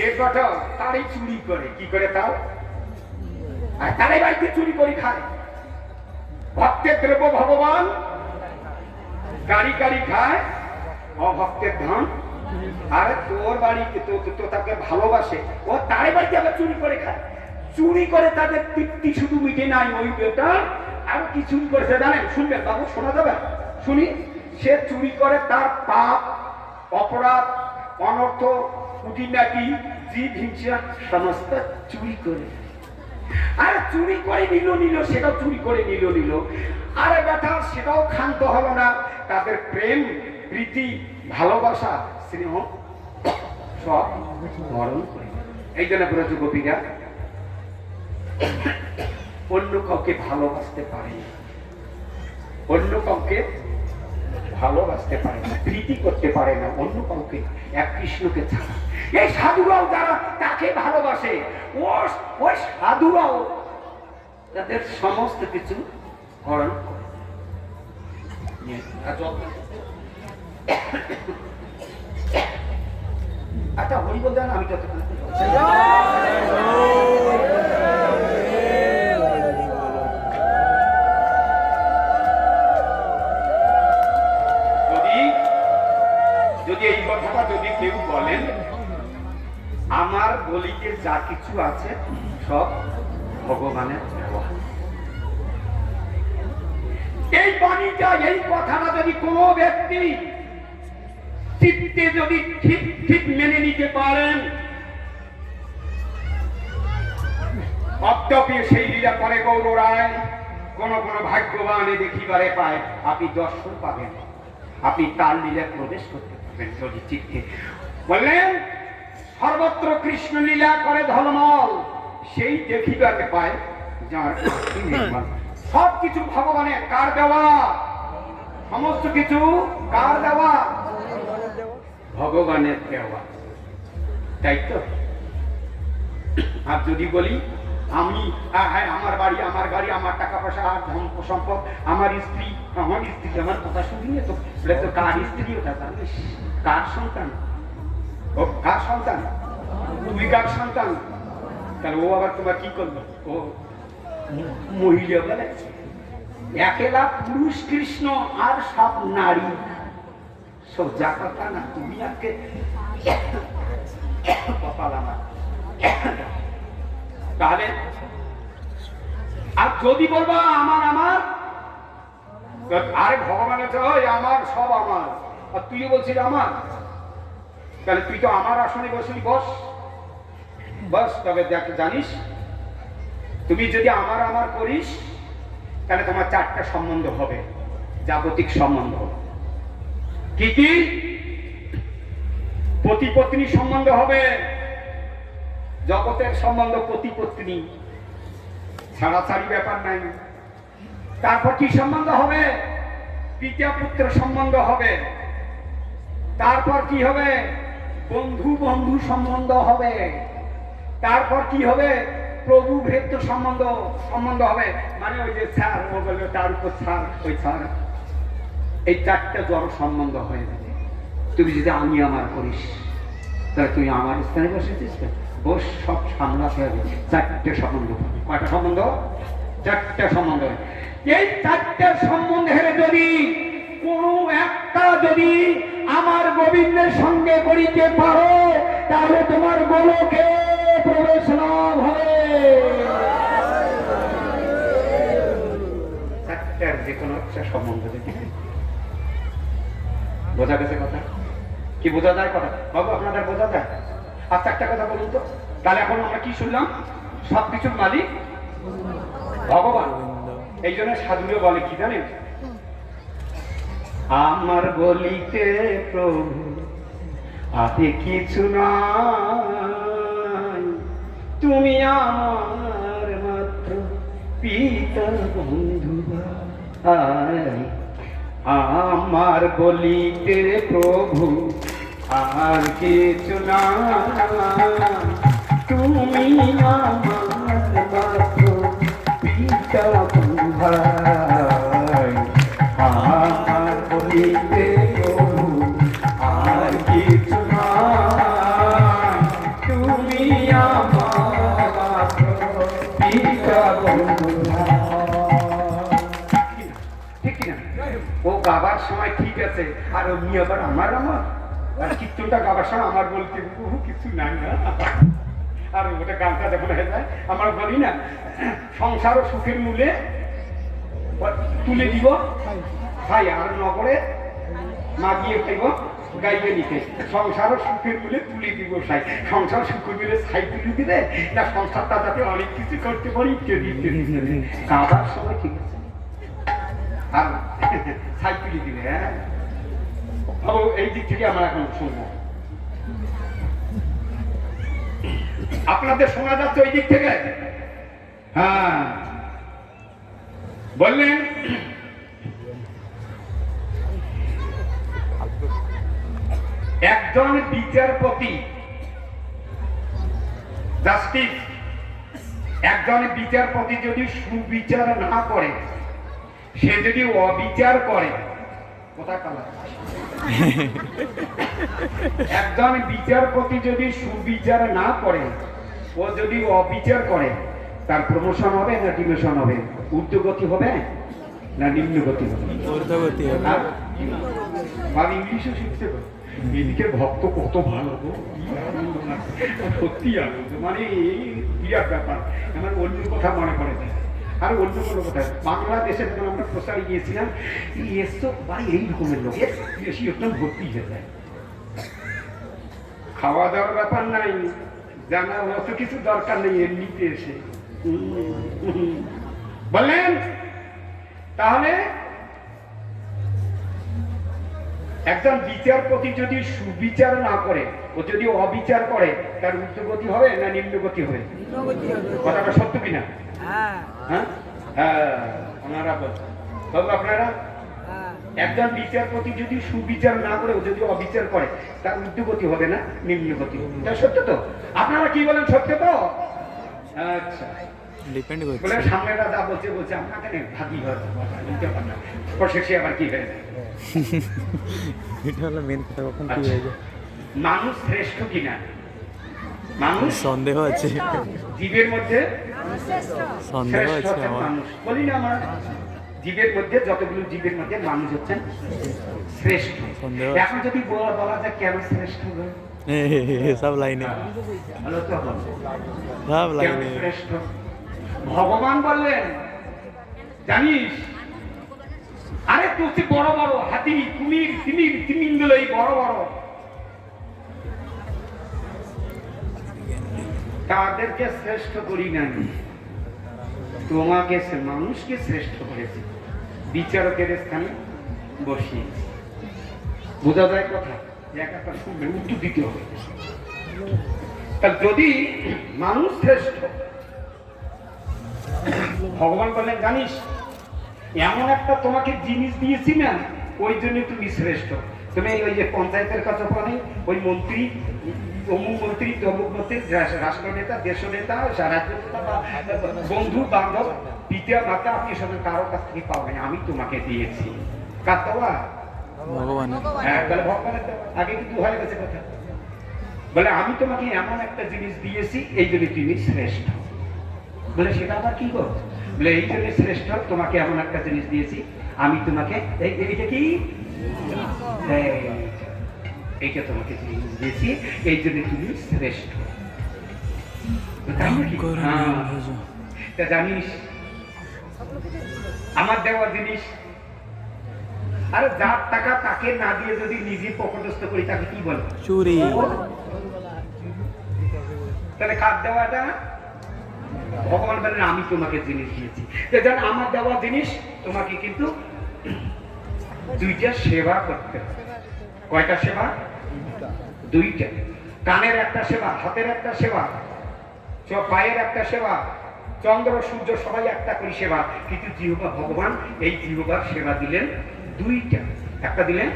এর বেটা তারই চুরি করে। কি করে? তাও আর তারাই বাড়িতে চুরি করে খায়। ভক্তের দ্রব্য ভগবান গাড়ি গাড়ি খায়, অভক্তের ধন। আর তোর বাড়িতে তো তাকে ভালোবাসে, ও তার বাড়িতে আবার চুরি করে খায়। চুরি করে তাদের তৃপ্তি শুধু মিটে নাই, ওই বেটা আরো কি চুরি করেছে জানেন? শুনবেন বাবু, শোনা যাবে? শুনি। সে চুরি করে তার পাপ, অপরাধ, অনর্থ, খুঁটিনাটি, জীব হিংসা সমস্ত চুরি করে। আর চুরি করে নিল, সেটাও চুরি করে নিল। আরে বেটা সেটাও ক্ষান্ত হলো না। তাদের প্রেম, প্রীতি, ভালোবাসা, স্নেহ সব মরণ করে। এই জন্য ব্রজ গোপীরা অন্য কাউকে ভালোবাসতে পারে না, অন্য কাউকে ভালোবাসতে পারে না, প্রীতি করতে পারে না অন্য কাউকে, এক কৃষ্ণকে ছাড়া। এই সাধুরাও যারা তাকে ভালোবাসে, ওই সাধুরাও তাদের সমস্ত কিছু হরণ করে। আচ্ছা হরি বলতে আমি যত যদি এই কথাটা যদি কেউ বলেন, আমার বলিতে যা কিছু আছে সব ভগবানের দেওয়া, এই বাণীটা, এই কথাটা যদি কোনো ব্যক্তি চিত্তে যদি ঠিক ঠিক মেনে নিতে পারেন, অত্যপি সেই লীলা করে গৌর রায় কোন ভাগ্যবানে দেখিবারে পায়, আপনি দর্শন পাবেন, আপনি তার লীলা প্রবেশ করতে পারবেন যদি চিত্তে। বললেন সর্বত্র কৃষ্ণ লীলা করে ধলমল, সেই দেখিবারে পায় যার নির্মাণ। সব কিছু ভগবানের। কার দেওয়া? সমস্ত কিছু কার দেওয়া? ভগবানের দেওয়া, তাই তো? আর যদি বলি আমি হ্যাঁ, আমার বাড়ি, আমার গাড়ি, আমার টাকা পয়সা, আর ধন সম্পদ, আমার স্ত্রী, আমার কথা শুনিনি তো। বলে তো কার স্ত্রী ওটা জানিস? কার সন্তান? ও কার সন্তান? তুই কার সন্তান? তাহলে ও আবার তোমার কি করলো? ও মহিলা বলে একেলা পুরুষ কৃষ্ণ আর সব নারী। সোজা কথা না, তুমি আজকে কপাল আমার। তাহলে আর যদি বলবা আমার আমার, আরে ভগবান আছে আমার, সব আমার, আর তুইও বলছিস আমার, তাহলে তুই তো আমার আসনে বসলি, বস বস। তবে দেখ, জানিস তুমি যদি আমার আমার করিস তাহলে তোমার 4টা সম্বন্ধ হবে, জাগতিক সম্বন্ধ। কি কি? পতি পত্নী সম্বন্ধ হবে, জগতের সম্বন্ধ পতি পত্নী, ছাড়াছাড়ি ব্যাপার নাই। তারপর কি সম্বন্ধ হবে? পিতা পুত্র সম্বন্ধ হবে। তারপর কি হবে? বন্ধু বন্ধু সম্বন্ধ হবে। তারপর কি হবে? প্রভু ভেদ্য সম্বন্ধ হবে, মানে ওই যে স্যার, ও বলবে তার উপর স্যার, ওই স্যার। এই 4টা জড় সম্বন্ধ হয়ে যাবে। তুমি যদি আমি আমার করিস তাহলে তুই আমার স্থানে বসেছিস, বস, সব সামলাতে হবে। 4টে সম্বন্ধ। কয়টা সম্বন্ধ? 4টে সম্বন্ধ। এই 4টে সম্বন্ধের যদি কোনো একটা যদি আমার গোবিন্দের সঙ্গে করিতে পারো তাহলে তোমার গোলকে প্রবেশ লাভ হবে। 4টার যে কোনো একটা সম্বন্ধ যদি বোঝা গেছে কথা? কি বোঝা যায় কথা? বাবু আপনাদের বোঝা যায়? আচ্ছা একটা কথা বলুন তো, তাহলে এখন আমরা কি শুনলাম? সবকিছুর মালিক ভগবান। এই জন্য সাধুরে বলে কি জানেন? আমার বলিতে প্রভু আপনি কিছু নাই, তুমি আমার মাত্র পিতা বন্ধু ভাই। আমার বলিতে প্রভু আর কিছু না, তুমি আমার মাত্র পিতা বন্ধু ভাই। আমার বলিতে প্রভু আর কিছু না, তুমি আমার মাত্র পিতা বন্ধু ভাই। ঠিক কিনা? ও গাবার সময় ঠিক আছে, আর ও নিয়ে আবার আমার আর কীর্তনটা গাবার সময় আমার বলতে কিছু নাই না। আর ওটা গানটা যখন হয়ে যায় আমরা বলি না, সংসার ও সুখের মূলে তুলে দিব ভাই, আর নগরে মাগিয়ে খাইব গাইবে নিতে। সংসার ও সুখের মূলে তুলে দিব সাই। সংসার সুখের মূলে ছাই তুলে দিলে না, সংসারটা যাতে অনেক কিছু করতে পারি ইত্যাদি ইত্যাদি। গাবার সময় ঠিক আছে, আর সাইকেলি দিবে। হ্যাঁ, এই দিক থেকে আমরা এখন শুনবো। আপনাদের শোনা যাচ্ছে ওই দিক থেকে? হ্যাঁ, বললেন একজন বিচারপতি, জাস্টিস, একজন বিচারপতি যদি সুবিচার না করে, সে যদি অবিচার করে, কথা কালা। একজন বিচারপতি যদি সুবিচার না করে, ও যদি অবিচার করে, তার প্রমোশন হবে না ডিমোশন হবে? ঊর্ধ্বগতি হবে না নিম্নগতি হবে? ঊর্ধ্বগতি হবে। আর ইংলিশও শিখতে পারে। এদিকে ভক্ত কত ভালো গো, সত্যি আনন্দ, মানে বিরাট ব্যাপার। আমার অন্য কথা মনে পড়ে যায়। আর অন্য কোনো কথা, বাংলাদেশে যখন আমরা প্রচারে গিয়েছিলাম, এসো ভাই এই রকমের লোক বেশি একদম ভর্তি হয়ে যায়। খাওয়া দাওয়ার ব্যাপার নাই, জানা অত কিছু দরকার নেই, এমনিতে এসে বললেন। তাহলে একজন বিচারপতি যদি সুবিচার না করে, ও যদি অবিচার করে, তার ঊর্ধ্বগতি হবে না নিম্নগতি হবে? কথাটা সত্য কিনা? হ্যাঁ হ্যাঁ, ওনারা বলছেন। তবে আপনারা, একজন বিচারপতি যদি সুবিচার না করে, ও যদি অবিচার করে, তার ঊর্ধ্বগতি হবে না নিম্নগতি হবে? সত্য তো? আপনারা কি বলেন, সত্য তো? আচ্ছা। ডিপেন্ড বলে করছে। সামনেরা যা বলছে বলছে আপনাকে নেই ভাগি হয়তো শেষে আবার কি হয়ে যায়? এটা হলো মেন কথা, কখন কি হয়ে যায় মানুষ শ্রেষ্ঠ কিনা? মানুষ সন্দেহ আছে, জীবের মধ্যে সন্দেহ শ্রেষ্ঠ আছে হচ্ছেন আমার। মানুষ। বলি না আমার জীবের মধ্যে যতগুলো জীবের মধ্যে মানুষ হচ্ছেন শ্রেষ্ঠ। সন্দেহ। এখন যদি বলা যায় কেন শ্রেষ্ঠ গো? সব লাইনে, ভালো তো হলো। সব কেন লাইনে। শ্রেষ্ঠ? ভগবান বললেন জানিস, আরে তুই বড় বড় হাতি, কুমির, তিমির, তিমিঙ্গল, এই বড় বড় তাদেরকে শ্রেষ্ঠ করি নাই, তোমাকে মানুষকে শ্রেষ্ঠ করেছি, বিচারকের স্থানে বসিয়েছি। বোঝা যায় কথা? এক একটা শুনবে উত্তর দিতে হবে। যদি মানুষ শ্রেষ্ঠ, ভগবান বললেন জানিস এমন একটা তোমাকে জিনিস দিয়েছি না, ওই জন্য তুমি শ্রেষ্ঠ। তুমি ওই যে পঞ্চায়েতের কাছে পড়ে ওই মন্ত্রী, অমুক মন্ত্রী, তমুক মন্ত্রী, রাষ্ট্রনেতা, দেশ নেতা, রাজ্য নেতা বা বন্ধু বান্ধব, পিতা মাতা, আপনি সাথে কারো কাছ থেকে পাবেন, আমি তোমাকে দিয়েছি। কার দেওয়া? ভগবান। হ্যাঁ, তাহলে ভগবানের দেওয়া। আগে কিন্তু হয়ে গেছে কথা। বলে আমি তোমাকে এমন একটা জিনিস দিয়েছি, এই জন্য তুমি শ্রেষ্ঠ। বলে সেটা আবার কি করো? বলে এই জন্য শ্রেষ্ঠ, তোমাকে এমন একটা জিনিস দিয়েছি, আমি তোমাকে এইটা কি, এইটা তোমাকে জিনিস দিয়েছি, এই জন্য তুমি শ্রেষ্ঠ। তাই নাকি? হ্যাঁ। তা জানিস আমার দেওয়া জিনিস, আরে যার টাকা তাকে না দিয়ে যদি নিজে পকেটস্থ করি তাকে কি বলে? চুরি। তাহলে কার দেওয়া এটা? ভগবান বলেন আমি তোমাকে জিনিস দিয়েছি। জান আমার দেওয়া জিনিস তোমাকে কিন্তু দুইটা সেবা করতে হবে। কয়টা সেবা? দুইটা। কানের একটা সেবা, হাতের একটা সেবা, পায়ের একটা সেবা, চন্দ্র সূর্য সবাই একটা করে সেবা, কিন্তু জিহ্বা ভগবান এই জিহ্বার সেবা দিলেন দুইটা। একটা দিলেন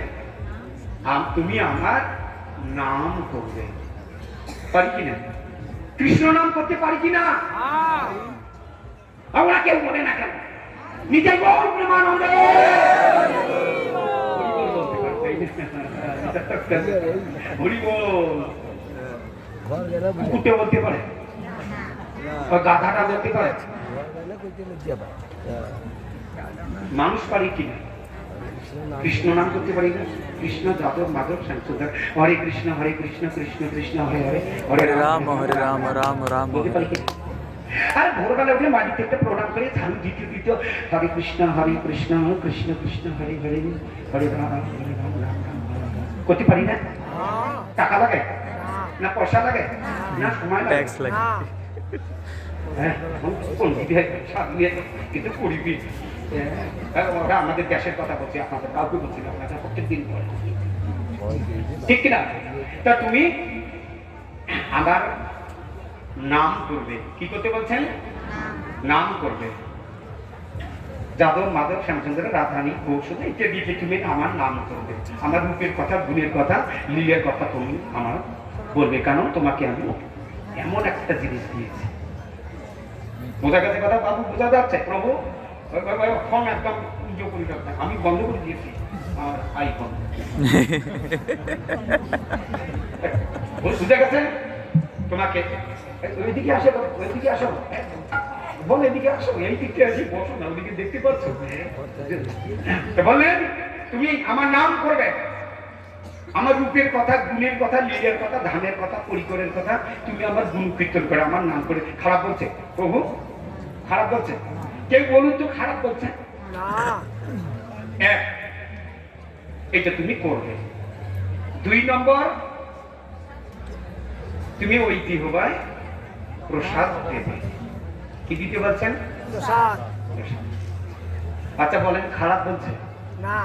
তুমি আমার নাম করবে, পারি কিনা? কৃষ্ণ নাম করতে পারি কিনা? আমরা কেউ বলে না কেন? নিজেই বল প্রেমানন্দ। হরি বল। কুকুরটা বলতে পারে, গাধাটা বলতে পারে, মানুষ পারি কিনা? কৃষ্ণ নাম করতে পারি না? কৃষ্ণ যাদব মাধব শ্যামসুন্দর, হরে কৃষ্ণ কৃষ্ণ কৃষ্ণ হরে হরে, হরে রাম রাম রাম বলতে পারি কিনা? আর ভোরবেলা উঠে মাটিতে একটা প্রণাম করে ঝাড়ু দ্বিতীয় হরে কৃষ্ণ কৃষ্ণ কৃষ্ণ হরে হরে, হরে রাম রাম রাম করতে পারি না? টাকা লাগে না, পয়সা লাগে না, সময় লাগে? ট্যাক্স লাগে। হ্যাঁ, কিন্তু করিবি। ওরা আমাদের দেশের কথা বলছি, আপনাদের কাউকে বলছি না, আপনাদের প্রত্যেকদিন বলে, ঠিক কিনা? তা তুমি আমার নাম করবে। কি করতে বলছেন? নাম করবে। যাদব মাধব শ্যামচন্দ্র রাধারানী কৌশল ইত্যাদি তুমি আমার নাম করবে। আমার রূপের কথা, গুণের কথা, লীলের কথা তুমি আমার বলবে, কারণ তোমাকে আমি এমন একটা জিনিস দিয়েছি। বোঝা গেছে কথা বাবু? বোঝা যাচ্ছে? প্রভু ফোন একদম আমি বন্ধ করে দিয়েছি, আমার আইফোন। বুঝা গেছে? তোমাকে ওইদিকে আসো, ওইদিকে আসো, বল এদিকে আসো, এই দিকে আসি, বসো না, ওদিকে দেখতে পাচ্ছ? বললেন তুমি আমার নাম করবে, আমার রূপের কথা, গুণের কথা, লীলের কথা, ধানের কথা, পরিকরের কথা তুমি আমার গুণ কীর্তন করে আমার নাম করে। খারাপ বলছে প্রভু? খারাপ বলছে? কেউ বলুন তো খারাপ বলছে? এক, এটা তুমি করবে। 2 নম্বর, তুমি ওই জিহ্বায় প্রসাদ দেবে। কি দিতে বলছেন? প্রসাদ। আচ্ছা বলেন খারাপ বলছে? না।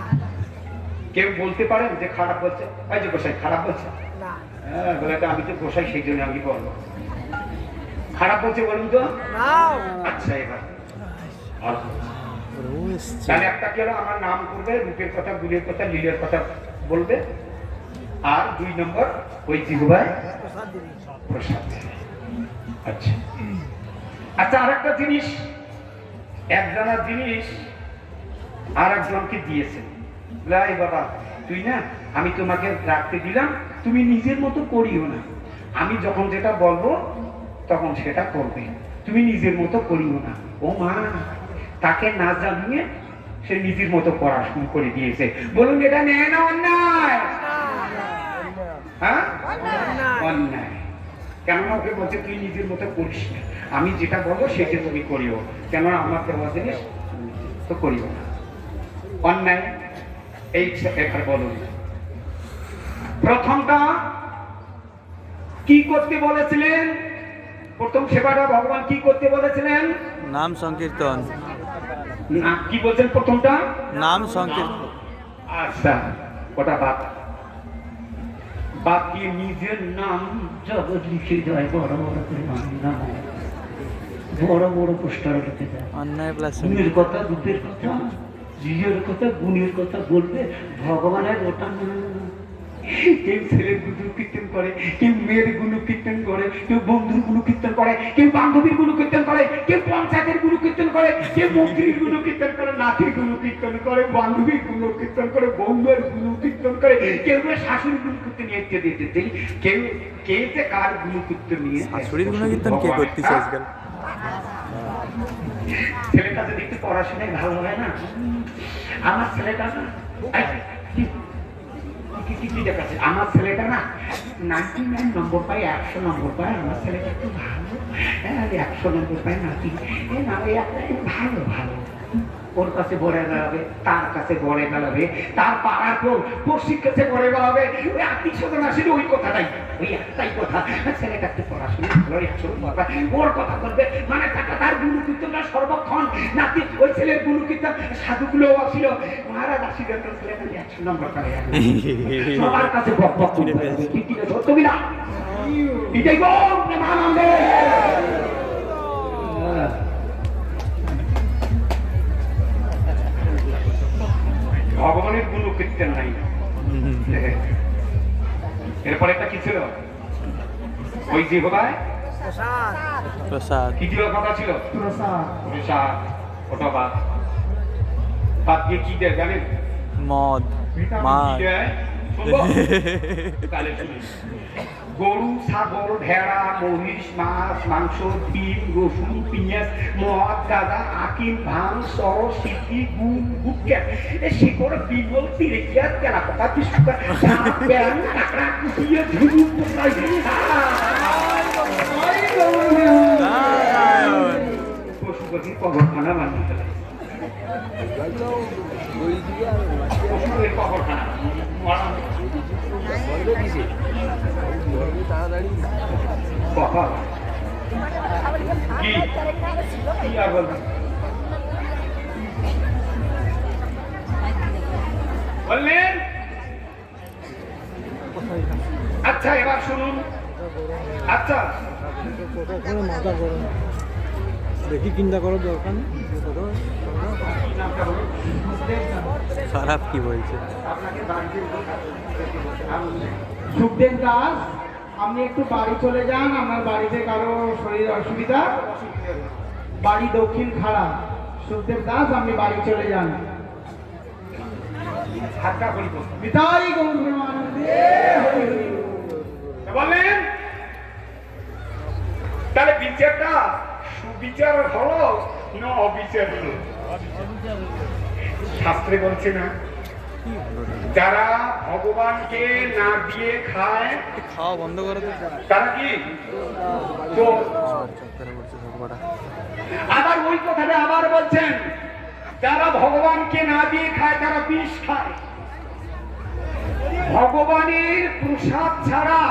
কেউ বলতে পারেন যে খারাপ বলছে? এই যে গোসাই খারাপ বলছে? না। হ্যাঁ, বলে তো আমি তো গোসাই, সেই জন্য আমি বলবো খারাপ বলছে, বলুন তো। আচ্ছা এবার তাহলে একটা কি হলো? আমার নাম করবে, রূপের কথা, গুণের কথা, লীলের কথা বলবে, আর 2 নম্বর ওই জিহ্বায় প্রসাদ দেবে। আচ্ছা আচ্ছা, আর একটা জিনিস, একজনের জিনিস আর একজনকে দিয়েছে। লাই বাবা, তুই না, আমি তোমাকে রাখতে দিলাম, তুমি নিজের মতো করিও না, আমি যখন যেটা বলবো তখন সেটা করবে, তুমি নিজের মতো করিও না। ও মা, তাকে না জানিয়ে সে নিজের মতো করা শুরু করে দিয়েছে। বলুন, এটা নেয় না অন্যায়? হ্যাঁ, অন্যায়। কেননা ওকে বলছে তুই নিজের মতো করিস না, আমি যেটা বলবো সেটা তুমি করিও, কেননা আমার দেওয়া জিনিস তো করিও না। অন্যায়। এই এখানে বলুন, প্রথমটা কি করতে বলেছিলেন? প্রথম সেবাটা ভগবান কি করতে বলেছিলেন? নাম সংকীর্তন। না, কি বলছেন প্রথমটা? নাম সংকীর্তন। আচ্ছা, ওটা বাদ। বাকি নিজের নাম জগৎ লিখে যায়, বড় বড় করে নাম, বড় বড় পোস্টার লিখে যায়। অন্যায় প্লাস গুণের কথা, দুধের কথা, জিয়ের কথা, গুণের কথা বলবে, ভগবানের ওটা না। কেউ ছেলের গুরু কীর্তন করে, কেউ মেয়ের গুরু কীর্তন করে, কেউ বন্ধুর গুরু কীর্তন করে, কেউ বান্ধবীর গুরু কীর্তন করে, কেউ পঞ্চায়েতের গুরু কীর্তন করে, কেউ মন্ত্রীর গুরু কীর্তন করে, নাতির গুরু কীর্তন করে, বান্ধবীর গুরু কীর্তন করে, বন্ধুর গুরু কীর্তন করে, কেউ শাশুড়ির গুরু কীর্তন নিয়ে দিতে, কেউ কে যে কার গুরু কীর্তন নিয়ে। শাশুড়ির গুণকীর্তন কে করতেছে আজকাল? ছেলেটা যদি একটু পড়াশোনায় ভালো হয় না, আমার ছেলেটা না, আমার ছেলেটা না 99 নম্বর পায়, 100 নম্বর পায়, আমার ছেলেটা একটু ভালো, 100 নম্বর পায় নাকি, ভালো ভালো। ওর কাছে বড়ে বেড়াবে, তার কাছে বড়ে বেড়াবে, তার পাড়ার পড়শির কাছে বড়ে বেড়াবে, ওই আত্মীয় স্বজন আসলে ওই কথাটাই, ওই একটাই কথা, ছেলেটা একটু পড়াশোনা ভালো, 100 নম্বর পায়, ওর কথা করবে, মানে তার গুরু কীর্তনটা সর্বক্ষণ নাতি, ওই ছেলের গুরু কীর্তন সাধুগুলো ছিল, মহারাজ আশীর্বাদ ছেলেটা 100 নম্বর পায়, সবার কাছে বক বক করে বেড়াবে, ঠিক ঠিক আছে, তুমি না এটাই গো প্রেমানন্দে। ভগবানের গুণ কীর্তন নাই। এরপরে একটা কি ছিল? ওই জিহ্বায় প্রসাদ। কি দেওয়ার কথা ছিল? প্রসাদ। ওটা বাদ। বাদ দিয়ে কি দেয় জানেন? মদ, মাছ। কি দেয়? শুনবো? তাহলে শুনি। গরু, ছাগল, ভেড়া, মহিষ, মাছ, মাংস, ডিম, রসুন, পেঁয়াজ, মদ, গাঁজা, আকিম, ভাং, সর, সিদ্ধি, গুড়, গুটকা, শিকড়, বিমল, তিরেকিয়া, তেলাপোকা, বিস্কুটা, ব্যাং, কাঁকড়া, কুটিয়ে, ঝুড়ু, পোকাই, পশুপতির কবরখানা বানিয়ে ফেলে। পশুদের কবরখানা বাবা কি আর বলবেন? বললেন আচ্ছা, এবার শুনুন। আচ্ছা, দেখি চিন্তা করো দরকার। খারাপ কি বলছে? সুখদেব দাস, আপনি একটু বাড়ি চলে যান, আমার বাড়িতে কারো শরীর অসুবিধা, বাড়ি দক্ষিণ খাড়া। সুখদেব দাস, আপনি বাড়ি চলে যান। বিদায় গৌর প্রেমানন্দে। বললেন তাহলে বিচারটা সুবিচার হলো না অবিচার হলো? শাস্ত্রে বলছে না, যারা ভগবানকে না দিয়ে খায় খাওয়া বন্ধ করে তো। তারা কি চোর? চক্করে পড়ছে সবকটা। আবার ওই কথাটা আবার বলছেন, যারা ভগবানকে না দিয়ে খায় তারা বিষ খায়। ভগবানের প্রসাদ ছাড়া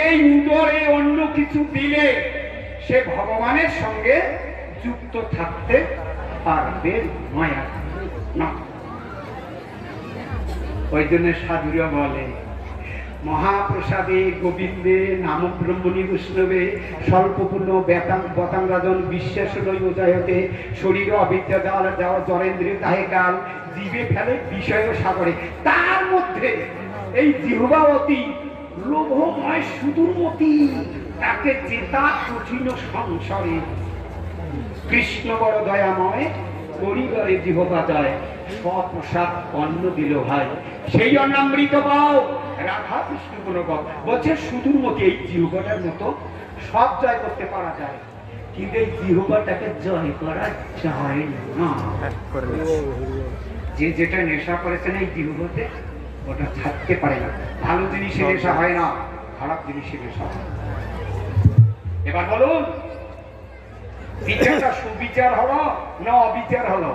এই উদরে অন্য কিছু দিলে সে ভগবানের সঙ্গে যুক্ত থাকতে পারবে না। ওই জন্য সাধুরা বলে, মহাপ্রসাদে গোবিন্দে নাম ব্রহ্মণী বৈষ্ণবে স্বল্পপূর্ণ বতাঙ্গাজন বিশ্বাস নৈবজায়তে শরীর অবিদ্যা যাওয়া জরেন্দ্রিয় তাহে কাল জীবে ফেলে বিষয় সাগরে। তার মধ্যে এই জিহ্বাবতী লোভময় সুদূরমতি, তাকে জেতা কঠিন সংসারে। কৃষ্ণ বড় দয়াময়, পরিবারে জিহ্বা জয়, স্বপ্রসাদ অন্ন দিল ভাই, সেই অন্নামৃত পাও রাধা কৃষ্ণ কোন গপ। বলছে সুদূর মতো এই জিহ্বাটার মতো সব জয় করতে পারা যায়, কিন্তু এই জিহ্বাটাকে জয় করা যায় না। করে দিচ্ছি। যে যেটা নেশা করেছেন এই জিহ্বাতে, ওটা ছাড়তে পারে না। ভালো জিনিসের নেশা হয় না, খারাপ জিনিসের নেশা হয়। এবার বলুন, বিচারটা সুবিচার হলো না অবিচার হলো?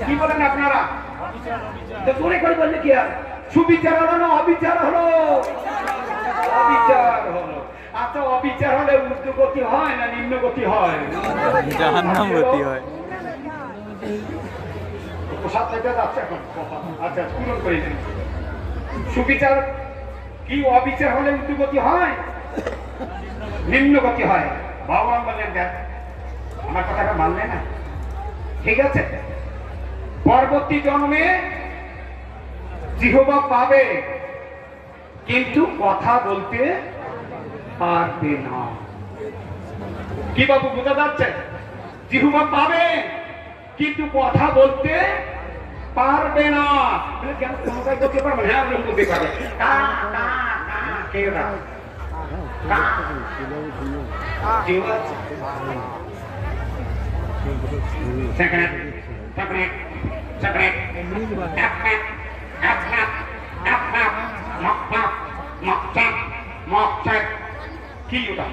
কি বলেন আপনারা? তো জোরে করে বললে কি আর, সুবিচার হলো না অবিচার হলো? অবিচার হলো। আচ্ছা, অবিচার হলে ঊর্ধ্বগতি হয় না নিম্নগতি হয়? জাহান্নামগতি হয়। প্রসাদ লেগে যাচ্ছে এখন। আচ্ছা, পূরণ করে দিন। সুবিচার কি অবিচার হলে ঊর্ধ্বগতি হয়, নিম্নগতি হয়? ভগবান বলেন দেখ, আমার কথাটা মানলে না, ঠিক আছে, পরবর্তী জন্মে জিহ্বা পাবে, কিন্তু কথা বলতে পারবে না। কি বাবু বোঝা যাচ্ছে? জিহ্বা পাবে কিন্তু কথা বলতে পারবে না। বলে, কেন কোনোটাই বলতে পারবে? হ্যাঁ, আপনি বলতে পারবে। কা, কা, কা, কে ওটা? কা। জিহ্বা আছে। সেকেন্ড, সেকেন্ড, সেকেন্ড, এক মিনিট, এক মিনিট, এক minute, mock mock, mock check, mock check. কি ওটা?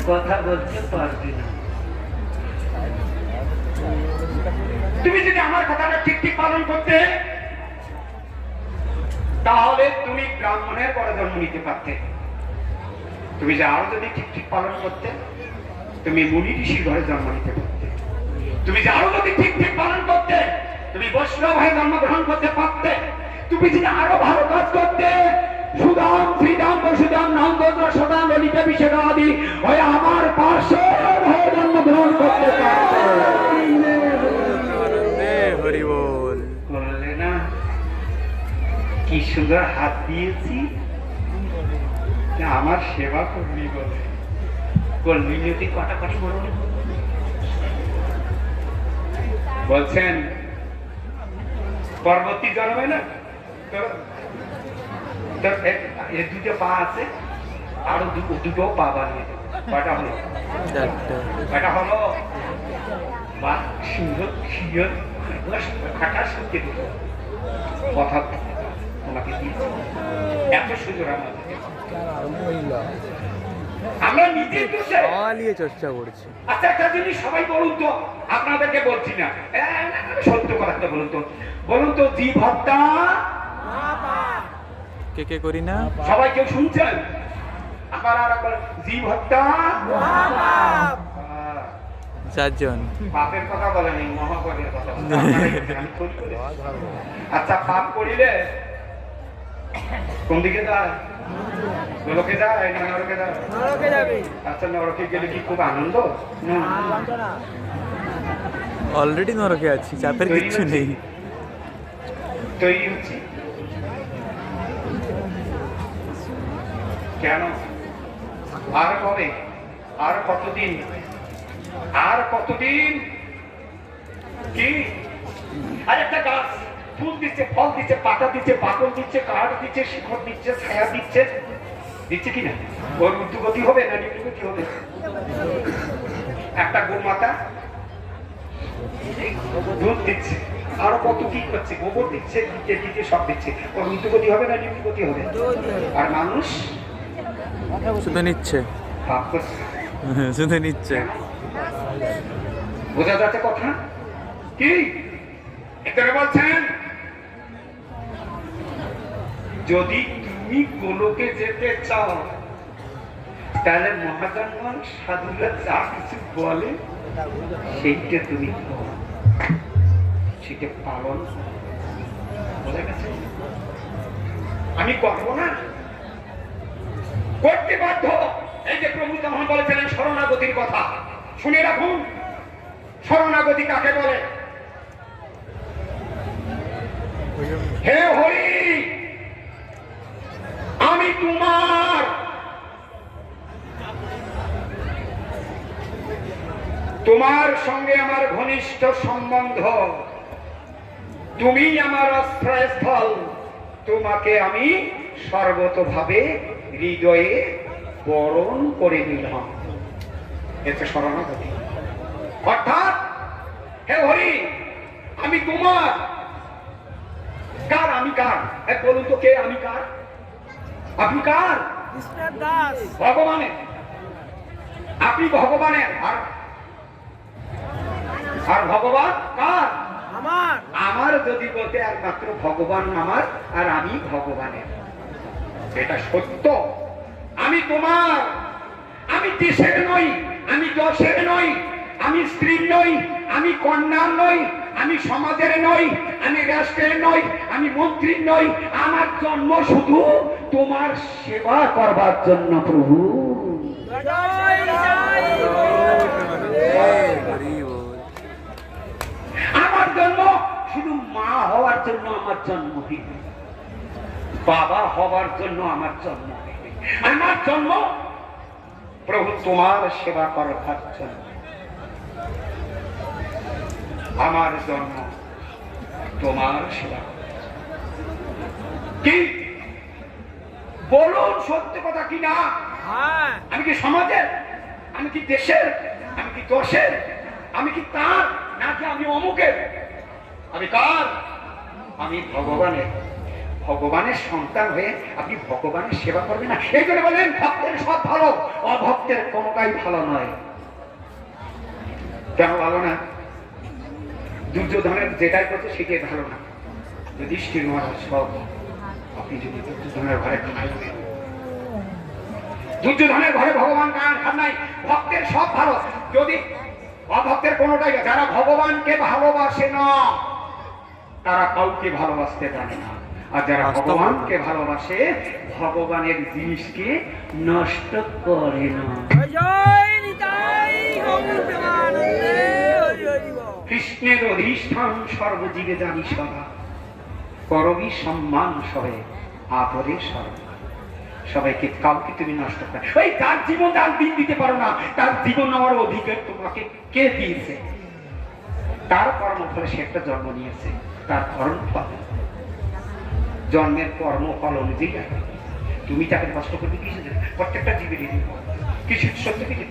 কথা বলতে পারবি না। তুমি যদি আমার কথাটা ঠিক ঠিক পালন করতে, তাহলে তুমি ব্রাহ্মণের পরে জন্ম নিতে পারতে। তুমি যে আরো যদি ঠিক ঠিক পালন করতে, তুমি মুনি ঋষির ঘরে জন্ম নিতে পারতে। তুমি যে আরো যদি ঠিক ঠিক পালন করতে, তুমি বৈষ্ণব হয়ে জন্মগ্রহণ করতে পারতে। তুমি যদি আরো ভালো কাজ করতে, সুদাম শ্রীদাম বসুদাম নন্দ যশোদাম ললিতা বিশ্বনাদি হয়ে আমার পার্শ্বদ হয়ে জন্মগ্রহণ করতে পারতে। হরি বল। বললে না কি সুন্দর হাত দিয়েছি, আমার সেবা করবি বলে। কর্মী যদি কটাকটি বলবে, বলছেন পরবর্তী জন্মে না দুটো পা আছে, আরো দুটো পা বানিয়ে দেবে। কয়টা হলো? কয়টা হলো? বা সুন্দর সুন্দর খাটা শুনতে দিল কথা তোমাকে দিয়েছে, এত সুন্দর আমাদের। আমরা নিজেই তো নিয়ে চর্চা করছি। আচ্ছা, একটা জিনিস সবাই বলুন তো, আপনাদেরকে বলছি না, সত্য কথা বলুন তো, বলুন তো, জীব হত্যা কে কে করি না? সবাই কেউ শুনছেন? আবার আর একবার, জীব হত্যা 4 জন। পাপের কথা বলেনি, মহাপাপের কথা বলেন। আচ্ছা, পাপ করিলে কোন দিকে যায়? নরকে যায় না নরকে যায়? নরকে যাবে। আচ্ছা, নরকে গেলে কি খুব আনন্দ? না, অলরেডি নরকে আছি, চাপের কিচ্ছু নেই। তৈরি হচ্ছি কেন? আর কবে? আর কতদিন? আর কতদিন? কি আর একটা গাছ ফুল দিচ্ছে, ফল দিচ্ছে, পাতা দিচ্ছে, বাকল দিচ্ছে, কাঠ দিচ্ছে, শিকড় দিচ্ছে, ছায়া দিচ্ছে, দিচ্ছে কিনা? ওর ঊর্ধ্বগতি হবে না নিম্নগতি হবে? একটা গোমাতা দুধ দিচ্ছে, আরো কত কি করছে, গোবর দিচ্ছে, দিতে দিতে সব দিচ্ছে, ওর ঊর্ধ্বগতি হবে না নিম্নগতি হবে? আর মানুষ শুধু নিচ্ছে, পাপ করছে, শুধু নিচ্ছে। বোঝা যাচ্ছে কথা? কি এখানে বলছেন, যদি তুমি গোলকে যেতে চাও, তাহলে মহাজনগণ সাধুরা যা কিছু বলে সেইটা তুমি করো, সেটা পালন করো। বোঝা গেছে? আমি করবো না, করতে বাধ্য। এই যে প্রভু তখন বলেছিলেন শরণাগতির কথা, শুনে রাখুন। শরণাগতি কাকে বলে? হে হরি, আমি তোমার সঙ্গে আমার ঘনিষ্ঠ সম্বন্ধ, তুমি আমার আশ্রয়স্থল, তোমাকে আমি সর্বতভাবে হৃদয়ে বরণ করে নিলাম। এতে শরণাগতি অর্থাৎ হে হরি, আমি তোমার। কার? আমি কার? বলুন তো কে আমি কার? আপনি কার? ভগবানের। আপনি ভগবানের। আর ভগবান কার? আমার। যদি বলতে একমাত্র ভগবান আমার আর আমি ভগবানের, এটা সত্য। আমি তোমার। আমি দেশের নই, আমি যশের নই, আমি স্ত্রীর নই, আমি কন্যার নই, আমি সমাজের নই, আমি রাষ্ট্রের নই, আমি মন্ত্রীর নই। আমার জন্ম শুধু তোমার সেবা করবার জন্য প্রভু। আমার জন্ম শুধু মা হওয়ার জন্য আমার জন্ম হয়নি, বাবা হওয়ার জন্য আমার জন্ম হয়নি। আমার জন্ম প্রভু তোমার সেবা করবার জন্য। আমার জন্ম তোমার সেবা। কি বলুন, সত্য কথা কি না? আমি কি সমাজের? আমি কি দেশের? আমি কি দশের? আমি কি তার নাকি আমি অমুকের? আমি কার? আমি ভগবানের। ভগবানের সন্তান হয়ে আপনি ভগবানের সেবা করবেন না? এই জন্য বলেন ভক্তের সব ভালো, অভক্তের কোনোটাই ভালো নয়। কেন ভালো না? দুর্যোধনের যেটাই করছে সেটাই ভালো না। যুধিষ্ঠির মহারাজ সব, আপনি যদি দুর্যোধনের ঘরে খাইবেন, দুর্যোধনের ঘরে ভগবান খান নাই। ভক্তের সব ভালো, যদি অভক্তের কোনোটাই। যারা ভগবানকে ভালোবাসে না তারা কাউকে ভালোবাসতে জানে না। আর যারা ভগবানকে ভালোবাসে ভগবানের জিনিসকে নষ্ট করে না। কৃষ্ণের অধিষ্ঠান সর্বজীবে জানি সদা, করবি সম্মান সহে আপরে সর্ব। সবাইকে, কাউকে তুমি নষ্ট করে ওই তার জীবন তার দিন দিতে পারো না। তার জীবন নেওয়ার অধিকার তোমাকে কে দিয়েছে? তার কর্মফলে সে একটা জন্ম নিয়েছে, তার কর্মফল, জন্মের কর্মফল অনুযায়ী তুমি তাকে নষ্ট করবে কিছু। প্রত্যেকটা জীবের কিছু সত্য কিছু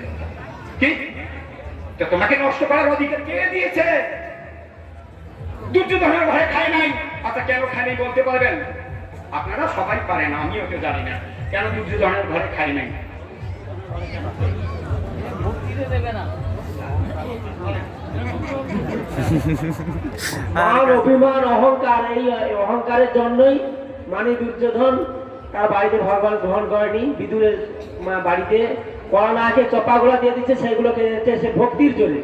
কি তোমাকে নষ্ট করার অধিকার কে দিয়েছে? দুর্যোধনের ঘরে খায় নাই। আচ্ছা, কেন খায় নাই বলতে পারবেন? আপনারা সবাই পারেন, আমিও তো জানি না কেন দুর্যোধনের ঘরে খায় নাই। আর অভিমান, অহংকার, এই অহংকারের জন্যই মানে দুর্যোধন তার বাড়িতে ভগবান গ্রহণ করেনি। বিদুরের বাড়িতে কড়া না খেয়ে চপাগুলা দিয়ে দিচ্ছে, সেগুলোকে সে ভক্তির জন্য।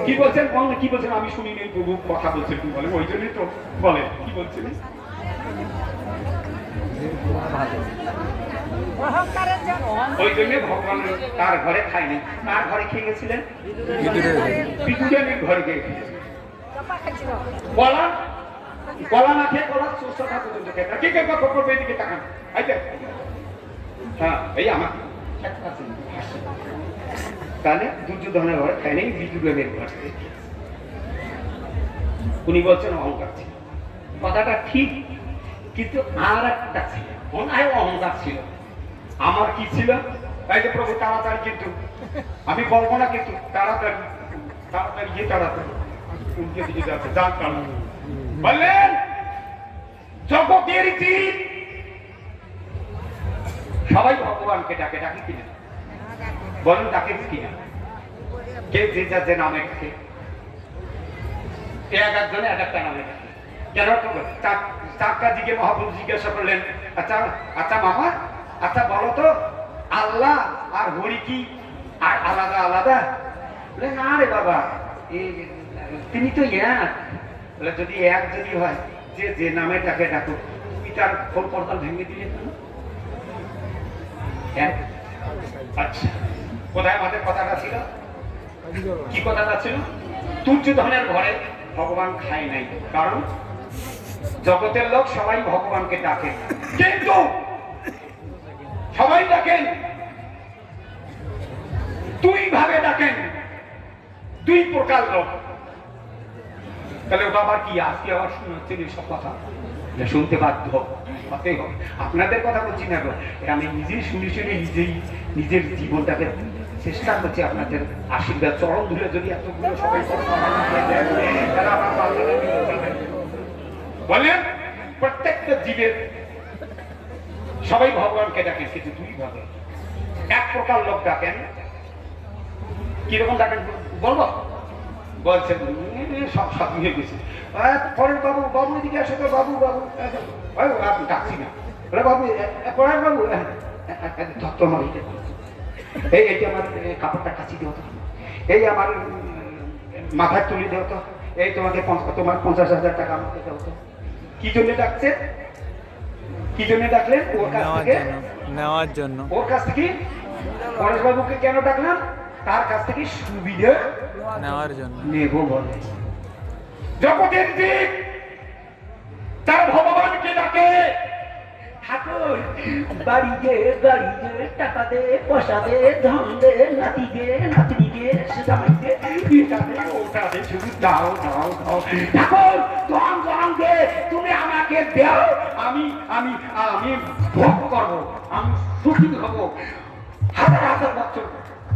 কি বলছেন? কি বলছেন? আমি শুনিনি। প্রভু কথা বলছেন কি বলে? ওই জন্যই তো বলে। কি বলছেন? ওই জন্য ভগবান তার ঘরে খায়নি। তার ঘরে খেয়ে গেছিলেন? বিদুরের ঘরে গিয়ে কলা, কলা না খেয়ে কলা সুস্থতা পর্যন্ত খেতে। কে কে করবে এদিকে তাকান। হ্যাঁ, এই আমার তাহলে দুর্যোধনের ঘরে খায় নেই, বিদুরের ঘরে। উনি বলছেন অহংকার ছিল। কথাটা ঠিক, কিন্তু আর একটা ছিল, অহংকার ছিল। আমার কি ছিল? তাই তো প্রভু তাড়াতাড়ি, কিন্তু আমি বলবো না, কিন্তু তাড়াতাড়ি তাড়াতাড়ি গিয়ে তাড়াতাড়ি উল্টে দিকে যাচ্ছে। জানতাম বললেন জগতের জীব সবাই ভগবানকে ডাকে। ডাকে কিনা বলেন? ডাকে কিনা? কে যে যার যে নামে ডাকে। এক একজনে এক একটা নামে ডাকে। কেন? চারটা দিকে মহাপ্রভু জিজ্ঞাসা করলেন, আচ্ছা আচ্ছা মামা, আচ্ছা বলো তো আল্লাহ আর হরি কি আর আলাদা আলাদা? না রে বাবা, তিনি তো এক। যদি এক যদি হয়, যে যে নামে ডাকে ডাকো, তুমি তার খোল পর্দা ভেঙে দিলে কেন? আচ্ছা, কোথায় আমাদের কথাটা ছিল? কি কথাটা ছিল? দুর্যোধনের ঘরে ভগবান খায় নাই, কারণ জগতের লোক সবাই ভগবানকে ডাকে, কিন্তু সবাই ডাকেন দুই ভাবে ডাকেন, দুই প্রকার লোক। তাহলে ওটা আবার কি আজকে আবার শুনাচ্ছেন এইসব কথা? শুনতে বাধ্য হতেই হবে। আপনাদের কথা বলছি না গো, আমি নিজেই শুনে শুনে নিজের জীবনটাকে চেষ্টা করছি আপনাদের আশীর্বাদ চরণ ধরে যদি এতগুলো সবাই বলেন। প্রত্যেকটা জীবের সবাই ভগবানকে ডাকেন, কিন্তু দুই ভাবে। এক প্রকার লোক ডাকেন, কিরকম ডাকেন বলবো? বলছেন সব সব হয়ে গেছে, পরের বাবু বাবু এদিকে আসো তো, বাবু বাবু আপনি ডাকছি না, বাবু পরের বাবু তোমার এইটা আমার কাপড়টা কাচি দেও তো, এই আমার মাথায় তুলি দেও তো, এই তোমাকে তোমার 50,000 টাকা আমাকে দেও তো। কি জন্য ডাকছে? কি জন্য ডাকলেন? ওর কাছ থেকে নেওয়ার জন্য। ওর কাছ থেকে পরেশবাবুকে কেন ডাকলাম? তার কাছ থেকে সুবিধা নেওয়ার জন্য নেব বলে। জগতের দিক তার ভগবানকে ডাকে, ঠাকুর বাড়িতে গাড়িতে টাকা দে, পয়সা দে, ধন দে, নাতি দে, নাতনি দে, জামাই দে, এটা দে, ওটা দে, শুধু দাও দাও দাও। ঠাকুর ধন ধন দে, তুমি আমাকে দাও, আমি আমি আমি ভোগ করবো, আমি সুখী হব, হাজার হাজার বছর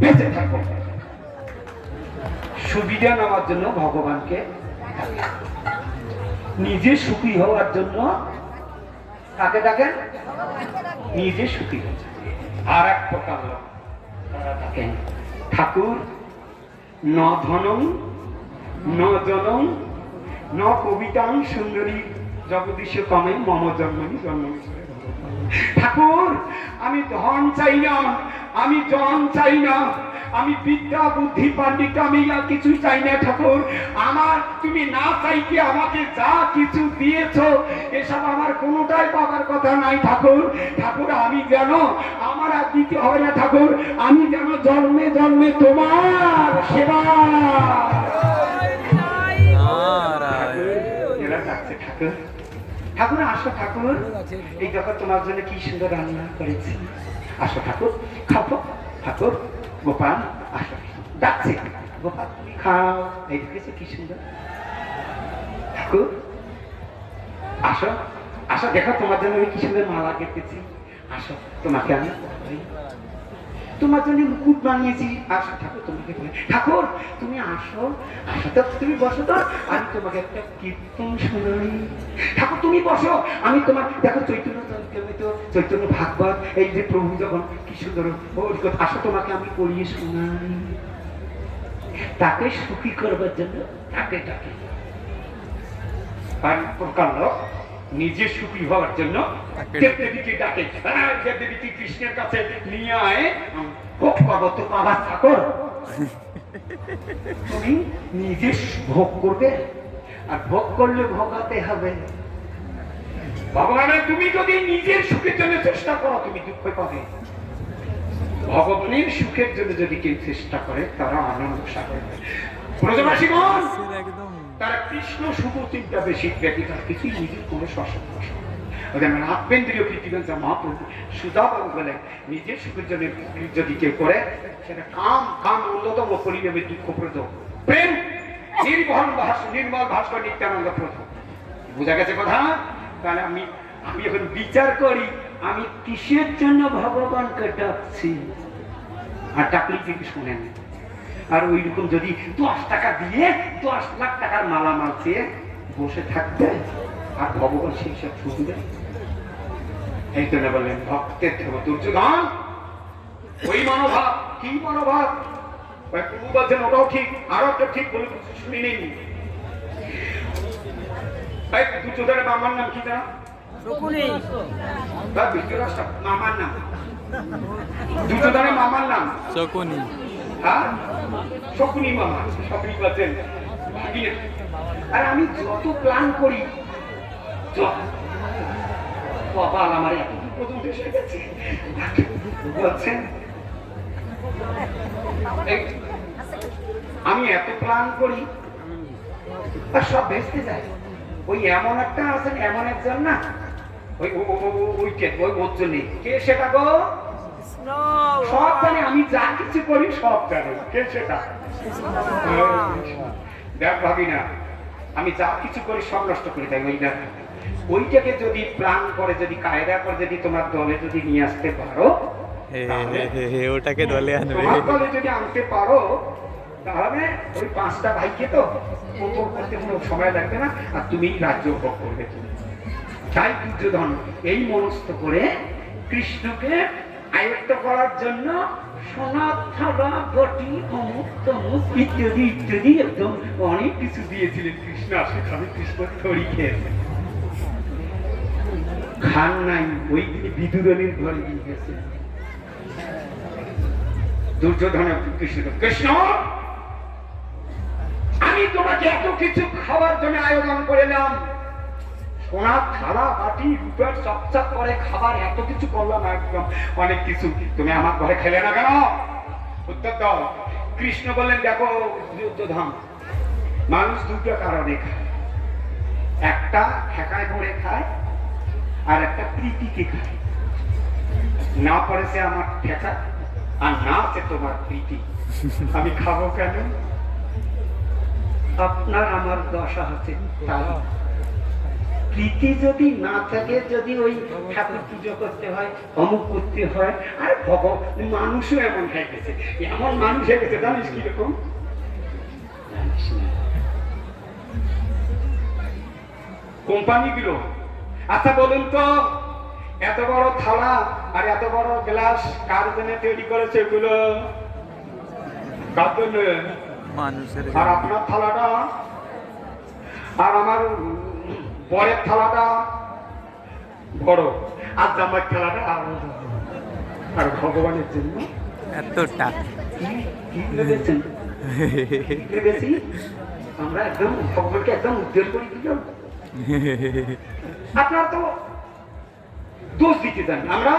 বেঁচে থাকবো। সুবিধা নেওয়ার জন্য ভগবানকে ডাকে, নিজে সুখী হওয়ার জন্য কাকে ডাকেন? নিজে সুখী হচ্ছে। আর এক প্রকার লোক তারা ডাকেন, ঠাকুর ন ধনং ন জনং ন কবিতাং সুন্দরী জগদীশ কমে মম জন্মনি জন্মনি। ঠাকুর আমি ধন চাই না, আমি জন চাই না, আমি বিদ্যা বুদ্ধি পাণ্ডিত্য আমি আর কিছুই চাই না। ঠাকুর আমার তুমি না চাইতে আমাকে যা কিছু দিয়েছো এসব আমার কোনোটাই পাবার কথা নাই। ঠাকুর ঠাকুর আমি যেন আমার আর দিতে হবে না। ঠাকুর আমি যেন জন্মে জন্মে তোমার সেবা। এরা ডাকছে ঠাকুর, ঠাকুর আসো ঠাকুর, এই দেখো তোমার জন্য কি সুন্দর রান্না করেছি, আসো ঠাকুর খাবো। ঠাকুর গোপাল আসো, ডাকছে গোপাল তুমি খাও, এই দেখেছো কি সুন্দর। ঠাকুর আসো আসো, দেখো তোমার জন্য আমি কি সুন্দর মালা কেটেছি, আসো তোমাকে আমি তোমার জন্য মুকুট বানিয়েছি, আসো ঠাকুর তোমাকে। ঠাকুর তুমি আসো আসো তো, তুমি বসো তো, আমি তোমাকে একটা কীর্তন শোনাই। ঠাকুর তুমি বসো, আমি তোমার দেখো চৈতন্য চরিতামৃত, চৈতন্য ভাগবত, এই যে প্রভু যখন কি সুন্দর আসো তোমাকে আমি পড়িয়ে শোনাই। তাকে সুখী করবার জন্য তাকে ডাকে। আর প্রকার লোক নিজে সুখী হওয়ার জন্য দেবদেবীকে ডাকে। দেবদেবীকে কৃষ্ণের কাছে নিয়ে আয়, ভোগ করবো তো বাবার চাকর। তুমি নিজে ভোগ করবে, আর ভোগ করলে ভোগাতে হবে ভগবানের। তুমি যদি নিজের সুখের জন্য চেষ্টা করো তুমি দুঃখ পাবে। ভগবানের সুখের জন্য যদি কেউ চেষ্টা করে তারা আনন্দ সাগর। ব্রজবাসীগণ একদম তারা কৃষ্ণ শুভ চিন্তা বেশি ব্যক্তি, তার কিছুই নিজের কোনো শাসন আভ্যন্তরীয় পৃথিবী মহাপ্রভু সুধাবাবু বলে নিজের সুখের জন্য যদি কেউ করে সেটা কাম কাম অন্যতম পরিণামে দুঃখপ্রদ। প্রেম নির্মল ভাস্কর নিত্যানন্দ প্রথম। বোঝা গেছে কথা? তাহলে আমি আমি এখন বিচার করি আমি কিসের জন্য ভগবানকে ডাকছি, আর ডাকলি কিন্তু শুনেন। আর ওই রকম যদি 10 টাকা দিয়ে 10 লাখ টাকার মালামাল চেয়ে বসে থাকবে আর ভগবান সেই সব শুনবে, এই জন্য বললেন ভক্তের দুর্যোধন ওই মনোভাব। কি মনোভাব? প্রভু বলছেন ওটাও ঠিক, আরো একটা ঠিক বলে শুনি নেই। দুর্যোধনের মামার নাম কি জানো? মামার নাম দুর্যোধনের মামার নাম শকুনি। হ্যাঁ শকুনি মামা। শকুনি বলছেন আর আমি যত প্ল্যান করি কপাল আমার এত পর্যন্ত এসে গেছে। বলছেন আমি এত প্ল্যান করি আর সব বেচতে যায়। ওই এমন একটা আছেন, এমন একজন না, ওই ওই ওর জন্যে কে সেটা গো? সব জানে, আমি যা কিছু করি সব জানে। কে সেটা? দেখ ভাবি না, আমি যা কিছু করি সব নষ্ট করে দেয় ওইটা। ওইটাকে যদি প্ল্যান করে, যদি কায়দা করে, যদি তোমার দলে যদি নিয়ে আসতে পারো, ওটাকে দলে আনবে। তোমার দলে যদি আনতে পারো, তাহলে ওই 5টা ভাইকে তো উপভোগ করতে কোনো সময় লাগবে না, আর তুমি রাজ্য উপভোগ করবে। তাই দুর্যোধন এই মনস্থ করে কৃষ্ণকে আয়ত্ত করার জন্য সোনা, থালা, বটি, অমুক তমুক ইত্যাদি ইত্যাদি একদম অনেক কিছু দিয়েছিলেন। কৃষ্ণ আসে খাবে, কৃষ্ণ থরি খেয়েছে, খান নাই। ওই দিনে বিদুরণীর ঘরে দিয়ে গেছে। দুর্যোধন কৃষ্ণ, আমি তোমাকে এত কিছু খাবার জন্য আয়োজন করলাম, সোনার থালা, বাটি, রূপের চকচক করে খাবার এত কিছু করলাম, একদম অনেক কিছু, তুমি আমার ঘরে খেলে না কেন? উত্তর দাও। কৃষ্ণ বললেন, দেখো দুর্যোধন, মানুষ দুটো কারণে খায়, একটা ঠেকায় পড়ে খায়, আর একটা প্রীতিকে খায়। না পড়েছে আমার ঠেকা, আর না আছে তোমার প্রীতি, আমি খাবো কেন? আপনার আমার দশা হচ্ছে তাই। প্রীতি যদি না থাকে, যদি ওই ঠাকুর পুজো করতে হয়, অমুক করতে হয়, আর মানুষও এমন হয়ে গেছে, এমন মানুষ হয়ে গেছে, জানিস কিরকম? কোম্পানিগুলো, আচ্ছা বলুন তো, এত বড় থালা আর এত বড় গ্লাস কার জন্য তৈরি করেছে এগুলো? কার জন্য? মানুষের আর আপনার থালাটা আর আমার পরের থালাটা বড়, আর জামার থালাটা আর ভগবানের জন্য এতটা কি ভেবেছেন? ভেবেছি আমরা একদম ভগবানকে একদম উদ্ধার করে দিলাম। আপনার তো দোষ দিতে জানি, আমরা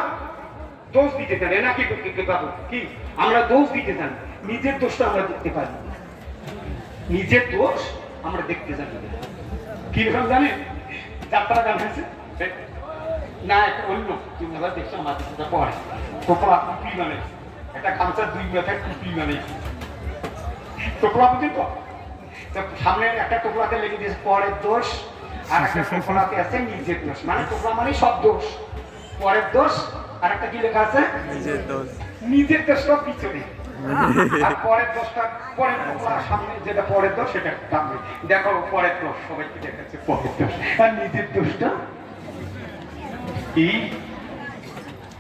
দোষ দিতে জানি নাকি বাবু? কি আমরা দোষ দিতে জানি? নিজের দোষটা আমরা দেখতে পারি, নিজের দোষ আমরা দেখতে জানি। কিরকম জানেন? যাত্রা গান হয়েছে না, একটা অন্য তুমি দেখছো আমাদের সাথে পড়ে টোপলা টুপি, মানে একটা গামছার 2 মাথায় টুপি, মানে টোপলা বুঝি তো, সামনে একটা টোপলাতে লেগে দিয়েছে পরের দোষ, আর একটা টোপলাতে আছে নিজের দোষ। মানে টোপলা মানে সব দোষ, পরের দোষ, আর একটা কি লেখা আছে নিজের দোষ। নিজের দোষটা পিছনে, আর পরের দোষটা পরের টোপলা, সামনে যেটা পরের দোষ সেটা সামনে। দেখো পরের দোষ সবাইকে দেখাচ্ছে পরের দোষ, আর নিজের দোষটা কি?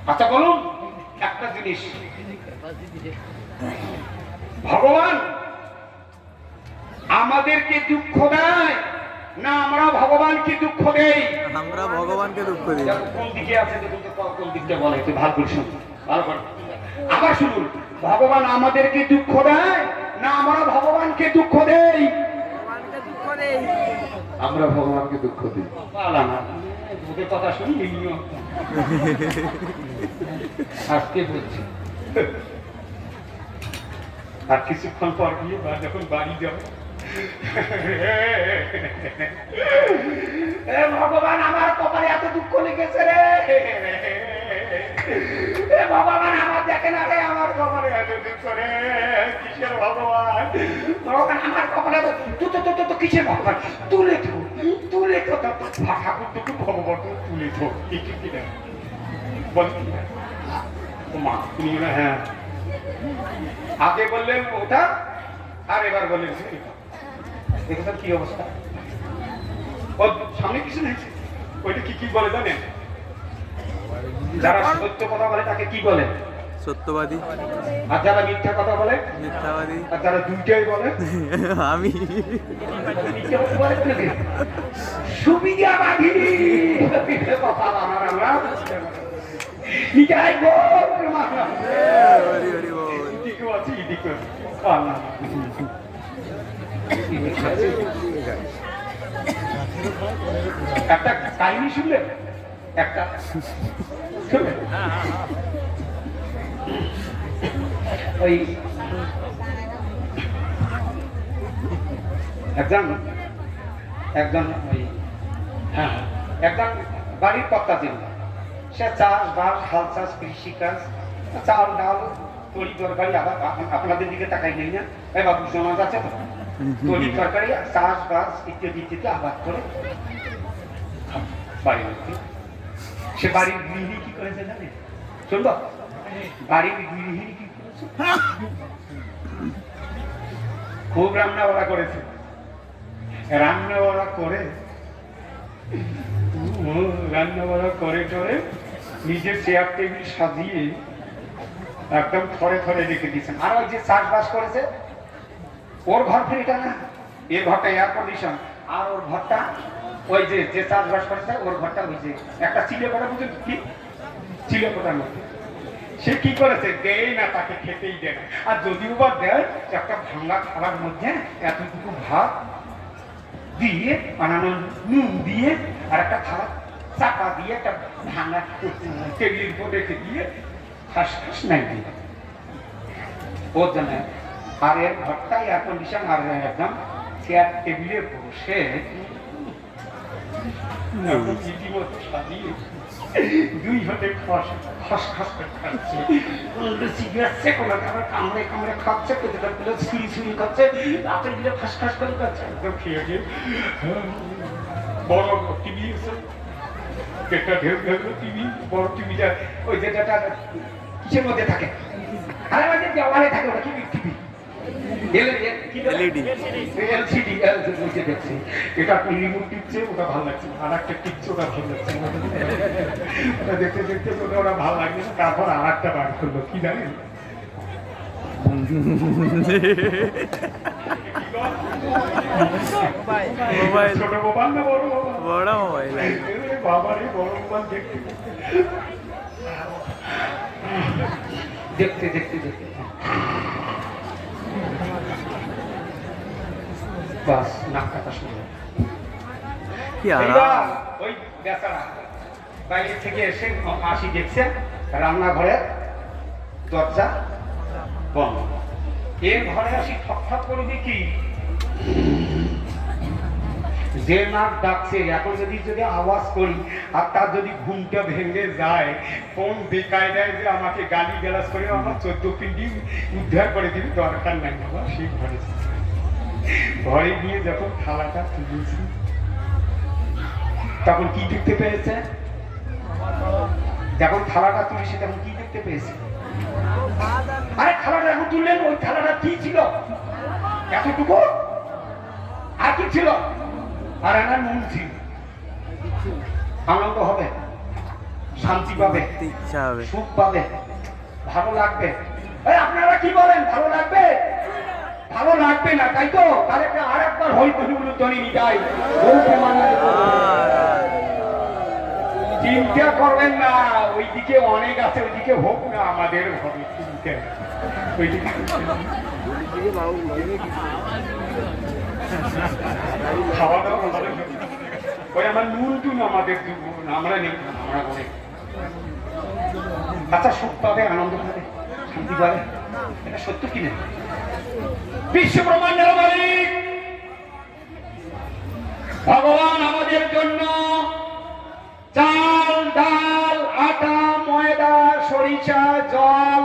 আচ্ছা বলুন একটা জিনিস, ভগবান আমাদেরকে দুঃখ দেয় না আমরা ভগবানকে দুঃখ দেই? আমরা ভগবানকে দুঃখ দিই। কোন দিকে আছে দেখুন তো, কোন দিকটা বলে একটু ভালো করে শুনুন, ভালো করে আবার শুনুন। ভগবান আমাদেরকে দুঃখ দেয় না আমরা ভগবানকে দুঃখ দেই? আমরা ভগবানকে দুঃখ দিই। পালা না, ওদের কথা শুনি নিও আজকে বলছি। আর কিছুক্ষণ পর গিয়ে যখন বাড়ি যাবো, ভগবান আমার কপালে এত দুঃখ লিখেছে রে, ভগবান আমার দেখে না রে, আমার কপালে এত দুঃখ রে, কিসের ভগবান? ভগবান আমার কপালে তো কিসের ভগবান? তুলে তো ঠাকুর দুটো ভগবান তুলে তো কিনা বল কিনা? মা তুমি হ্যাঁ আগে বললেন ওটা, আর এবার বললেন দেখেছেন কি অবস্থা? ওর সামনে কিছু নেই, ওইটা কি বলে জানেন? যারা সত্য কথা বলে তাকে কি বলে? সত্যবাদী। আর যারা মিথ্যা কথা বলে? মিথ্যাবাদী। আর যারা দুইটাই বলে? আমি সুবিধাবাদী। একটা কাহিনী শুনলেন? একটা শুনলেন? ওই একজন একজন ওই হ্যাঁ একজন বাড়ির কর্তা ছিল, সে চাষবাস হাল চাষ কৃষিকাজ চাল ডাল তরি তরকারি আবার আপনাদের দিকে তাকাই নেই না এই বাবু সমাজ আছে তো তরি তরকারি চাষবাস ইত্যাদি ইত্যাদি আবাদ করে বাড়ির মধ্যে। সে বাড়ির গৃহিণী কি করেছে জানে শুনবো? বাড়ির গৃহিণী কি করেছে? খুব রান্না বাড়া করেছে, রান্না বাড়া করে রান্না বাড়া করে টরে নিজের চেয়ার টেবিল সাজিয়ে একদম থরে থরে রেখে দিয়েছেন। আর ওই যে চাষবাস করেছে ওর ঘর ফের এটা না, এর ঘরটা এয়ার কন্ডিশন, আর ওর ঘরটা ওই যে যে চাষবাস করেছে ওর ঘরটা ওই যে একটা চিলেকোঠা, বুঝলেন কি চিলেকোঠার মধ্যে। সে কি করেছে, দেয় না, তাকে খেতেই দেয় না। আর যদিও বা দেয় একটা ভাঙা থালার মধ্যে এতটুকু ভাত দিয়ে বানানো নুন দিয়ে আর একটা থালা চাপা দিয়ে একটা ভাঙা টেবিলের উপর রেখে দিয়ে খাস খাস নাই দিয়ে ওর জন্য। আর এর ঘরটাই এয়ার কন্ডিশন, আর একদম চেয়ার টেবিলে বসে সাজিয়ে দুই হাতে খস খস খস করে খাচ্ছে, সিগারেটছে কোনো কামড়ে কামড়ে খাচ্ছে, প্রতিটা গুলো ছুরি ছুরি খাচ্ছে, রাতের গুলো খাস খাস করে খাচ্ছে একদম খেয়ে গিয়ে। বড় টিভি আছে, একটা ঢেউ ঢেউ টিভি, বড় টিভিটা ওই যেটা কিসের মধ্যে থাকে, আরে ওই যে দেওয়ালে থাকে ওটা কি টিভি এলসিডি দেখছি, এটা আপনি রিমোট টিপছে ওটা ভালো লাগছে, আর একটা টিপছে ওটা ভালো লাগছে, ওটা দেখতে দেখতে ওটা ভালো লাগছে। তারপর আর একটা বার করলো কি জানেন, মোবাইল, ছোট মোবাইল না বড় মোবাইল? বড় মোবাইল। বাবারে বড় মোবাইল দেখতে দেখতে দেখতে দেখতে বাস নাক কাটা শুনল। কি আর ওই বেচারা বাইরে থেকে এসে আসি দেখছে রান্নাঘরের দরজা বন্ধ। এর ঘরে আসি ঠক ঠক করে দেখি যে নাক ডাকছে, এখন যদি আওয়াজ করি আর তার যদি ঘুমটা ভেঙে যায়, কোন বেকায় দেয় যে আমাকে গালি গালাজ করে আমার 14 পিন্ডি উদ্ধার করে দিবি, দরকার নাই বাবা। সেই ঘরে ঘরে গিয়ে যখন থালাটা তুলেছি তখন কি দেখতে পেয়েছে, যখন থালাটা তুলেছে তখন কি দেখতে পেয়েছে, আরে থালাটা এখন তুললেন, ওই থালাটা কি ছিল এতটুকু, আর কি ছিল, আর আমার নুন ছিল। আনন্দ হবে, শান্তি পাবে, ইচ্ছা হবে, সুখ পাবে, ভালো লাগবে। আপনারা কি বলেন, ভালো লাগবে? ভালো লাগবে না তাই তো, তাহলে আর একবার হই কহিগুলো তৈরি যাই। চিন্তা করবেন না, ওইদিকে অনেক আছে, ওইদিকে হোক না, আমাদের ঘরে চিন্তা ওইদিকে খাওয়া দাওয়া ভালো, ওই আমার নুন টুন আমাদের আমরা নেই, আমরা অনেক। আচ্ছা সুখ পাবে, আনন্দ পাবে, শান্তি পাবে, এটা সত্য কিনা? বিশ্ব ব্রহ্মাণ্ডের মালিক ভগবান আমাদের জন্য চাল ডাল আটা ময়দা সরিষা জল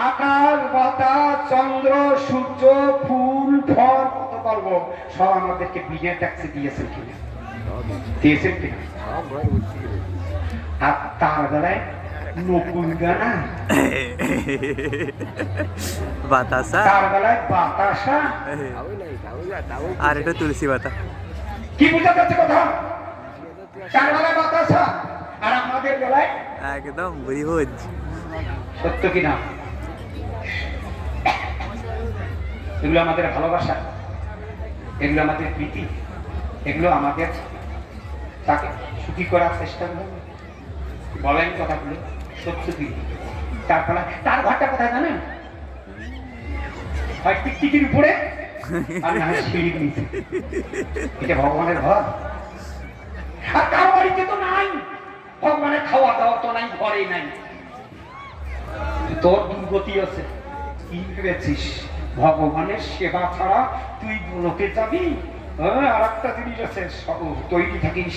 আকাশ বাতাস চন্দ্র সূর্য ফুল ফল কত পারব সব আমাদেরকে বিনা ট্যাক্সে দিয়েছেন কিনা? দিয়েছেন কিনা? আর তার বেলায় নকুল গানা, বাতাসা, তার বেলায় বাতাসা, আর এটা তুলসী পাতা। কি বোঝা যাচ্ছে কথা? তার বেলায় বাতাসা আর আমাদের বেলায় একদম বুড়িভোজ। সত্য কিনা? এগুলো আমাদের ভালোবাসা, এগুলো আমাদের প্রীতি, এগুলো আমাদের তাকে সুখী করার চেষ্টা করবো। বলেন কথাগুলো সত্য কি? তারপরে তার ঘরটা কোথায় জানেন? হয় টিকটিকির উপরে আর না হয় সিঁড়ির নিচে। এটা ভগবানের ঘর। আর কার বাড়িতে তো নাই, ভগবানের খাওয়া দাওয়া তো নাই, ঘরেই নাই। তোর দুর্গতি আছে, কি ভেবেছিস ভগবানের সেবা ছাড়া তুই লোকে যাবি? হ্যাঁ, আর একটা জিনিস আছে, তৈরি থাকিস।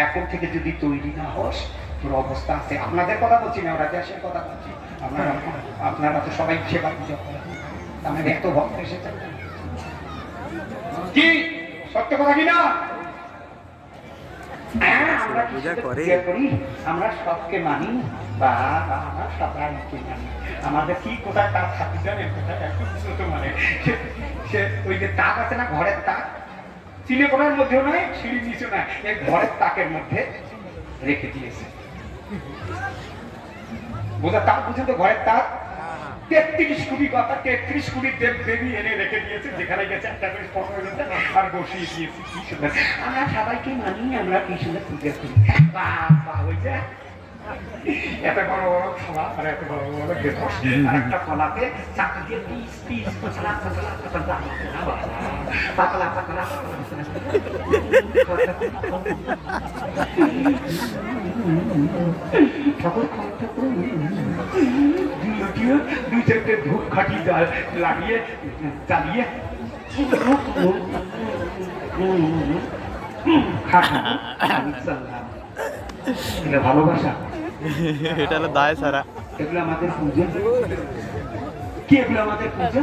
এখন থেকে যদি তৈরি না হস, তোর অবস্থা আছে। আপনাদের কথা বলছি না, ওরা দেশের কথা বলছি। আপনারা তো সবাই সেবা পূজা করেন, আমাদের এত ভক্ত এসেছে কি সত্য কথা কিনা? হ্যাঁ, আমরা পূজা করে। পূজা করি, আমরা সবকে মানি, বা আমরা সবাইকে মানি। আমাদের কি কোথায় তাক থাকি জানেন? কোথায় একটু কিছু তো মানে সে ওই যে তাক আছে না, ঘরের তাক, চিনে কোনার মধ্যেও নয়, সিঁড়ি নিচে না, এই ঘরের তাকের মধ্যে রেখে দিয়েছে। বোঝা তাক বুঝেন তো? ঘরের তাক 33 কোটি কথা, 33 কোটি দেব দেবী এনে রেখে দিয়েছে, যেখানে গেছে একটা করে ফটো এনেছে আর বসিয়ে দিয়েছে। কি সুন্দর, আমরা সবাইকে মানি, আমরা কি সুন্দর পূজা করি। বাবা, ওই যে এত বড় বড় খাওয়া আর এত বড় বড় গেটস আর একটা কলাতে চাকরি দিয়ে পিস পিস পাতলা পাতলা পাতলা পাতলা পাতলা ঠাকুর দুই চারটে ধূপ খাটি লাগিয়ে চালিয়ে ভালোবাসা। এটা হলো দায় সারা। এগুলো আমাদের পূজা কি? এগুলো আমাদের পূজা,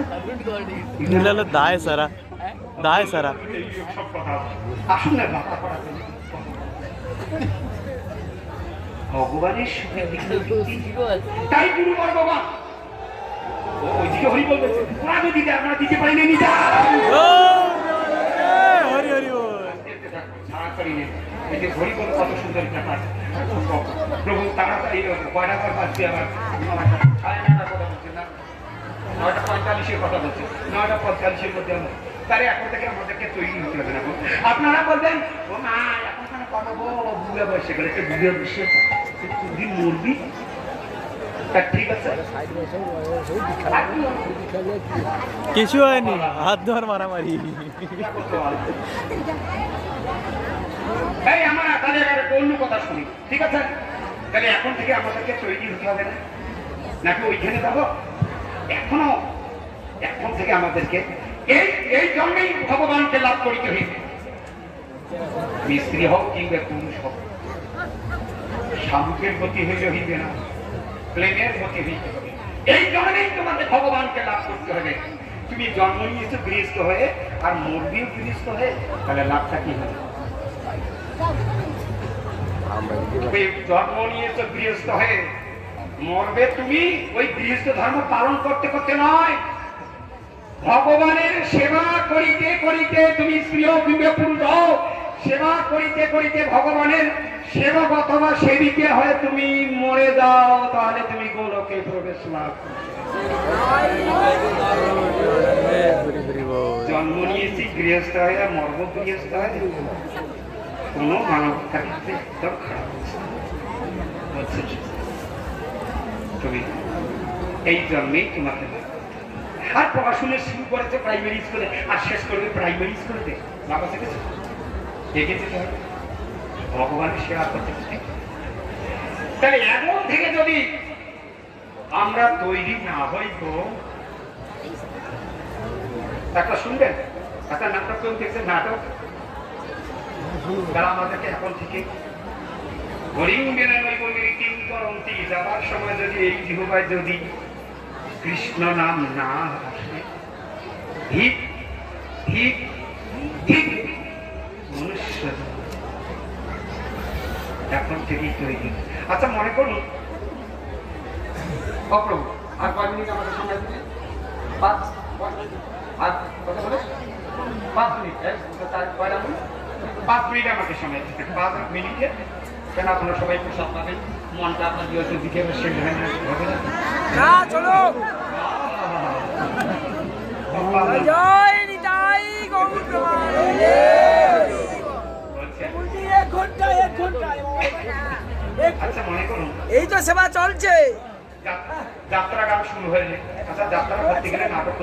এগুলো হলো দায় সারা, দায় সারা। আসুন না বাবা করাতে। ভগবানের সুখের দিকে তাই গুরু ভগবান ওইদিকে হরি বলতেছে, ওরা যদি দেয় আমরা দিতে পারি না, নিজা হরি হরি বল। ছাড়া করি না। এই যে হরি বল কত সুন্দর ব্যাপার। প্রভু তাড়াতাড়ি কয়টা কর পাচ্ছি আবার 9:30 কথা বলছে না, 9:45 কথা বলছে, 9:45 মধ্যে তাহলে এখন থেকে আমাদেরকে তৈরি হতে হবে না। আপনারা বলবেন ও মা এখন কেন করবো, বুড়ে বয়সে গেলে একটু বুড়ে বসে দিন মরবি, তা ঠিক আছে। কিছু হয়নি, হাত ধোয়ার মারামারি। এই আমরা তাহলে অন্য কথা শুনি, ঠিক আছে? তাহলে এখন থেকে আমাদেরকে তৈরি হতে হবে না, নাকি ওইখানে যাবো? এখন থেকে আমাদেরকে এই জন্যই ভগবানকে লাভ করিতে হইবে। স্ত্রী হোক কিংবা পুরুষ হোক, শামুকের গতি হইলে হইবে না, প্লেনের গতি হইতে হবে। এই জন্যই তোমাদের ভগবানকে লাভ করতে হবে। তুমি জন্ম নিয়েছো গৃহস্থ হয়ে আর মরবিও গৃহস্থ হয়ে, তাহলে লাভটা কি হবে? তুমি জন্ম নিয়েছো গৃহস্থ হয়ে, মরবে তুমি ওই গৃহস্থ ধর্ম পালন করতে করতে নয়, ভগবানের সেবা করিতে করিতে তুমি স্ত্রী কিংবা পুরুষ হও, সেবা করিতে করিতে ভগবানের সেবক অথবা সেবিকে হয়ে তুমি মরে যাও, তাহলে তুমি গোলকে প্রবেশ লাভ করবে। জন্ম নিয়েছি গৃহস্থ হয়ে, মর্ম গৃহস্থ হয়ে, কোন মানবতার ক্ষেত্রে একদম খারাপ হচ্ছে। তুমি এই জন্মেই তোমাকে আর পড়াশোনা শুরু করেছে প্রাইমারি স্কুলে, আর শেষ করবে প্রাইমারি স্কুলে। বাবা শিখেছে দেখেছে ভগবানের সেবা করতে। তাহলে এখন থেকে যদি আমরা তৈরি না হই, তো একটা শুনবেন, একটা নাটক কেউ দেখছে, নাটক তারা আমাদেরকে এখন থেকে যাওয়ার সময় যদি এই জিহ্বায় যদি কৃষ্ণ নাম না আসে, হিত হিত হিত মনুষ্য এখন থেকেই তৈরি। আচ্ছা মনে করুন অপ্রভু আর 5 মিনিট আমাদের সময় দিলে, 5 আর কথা বলে 5 মিনিট, কয়টা মিনিট? 5 মিনিট আমাকে সময় দিতে, 5 মিনিটে কেন আপনারা সবাই প্রসাদ পাবেন, মনটা আপনার দিকে দিকে বসে হবে না। চলো জয় নিতাই গৌর আচ্ছা মনে করুন এই তো সেবা চলছে, যাত্রা গান শুরু হয়েছে। আচ্ছা যাত্রা করতে গেলে নাটক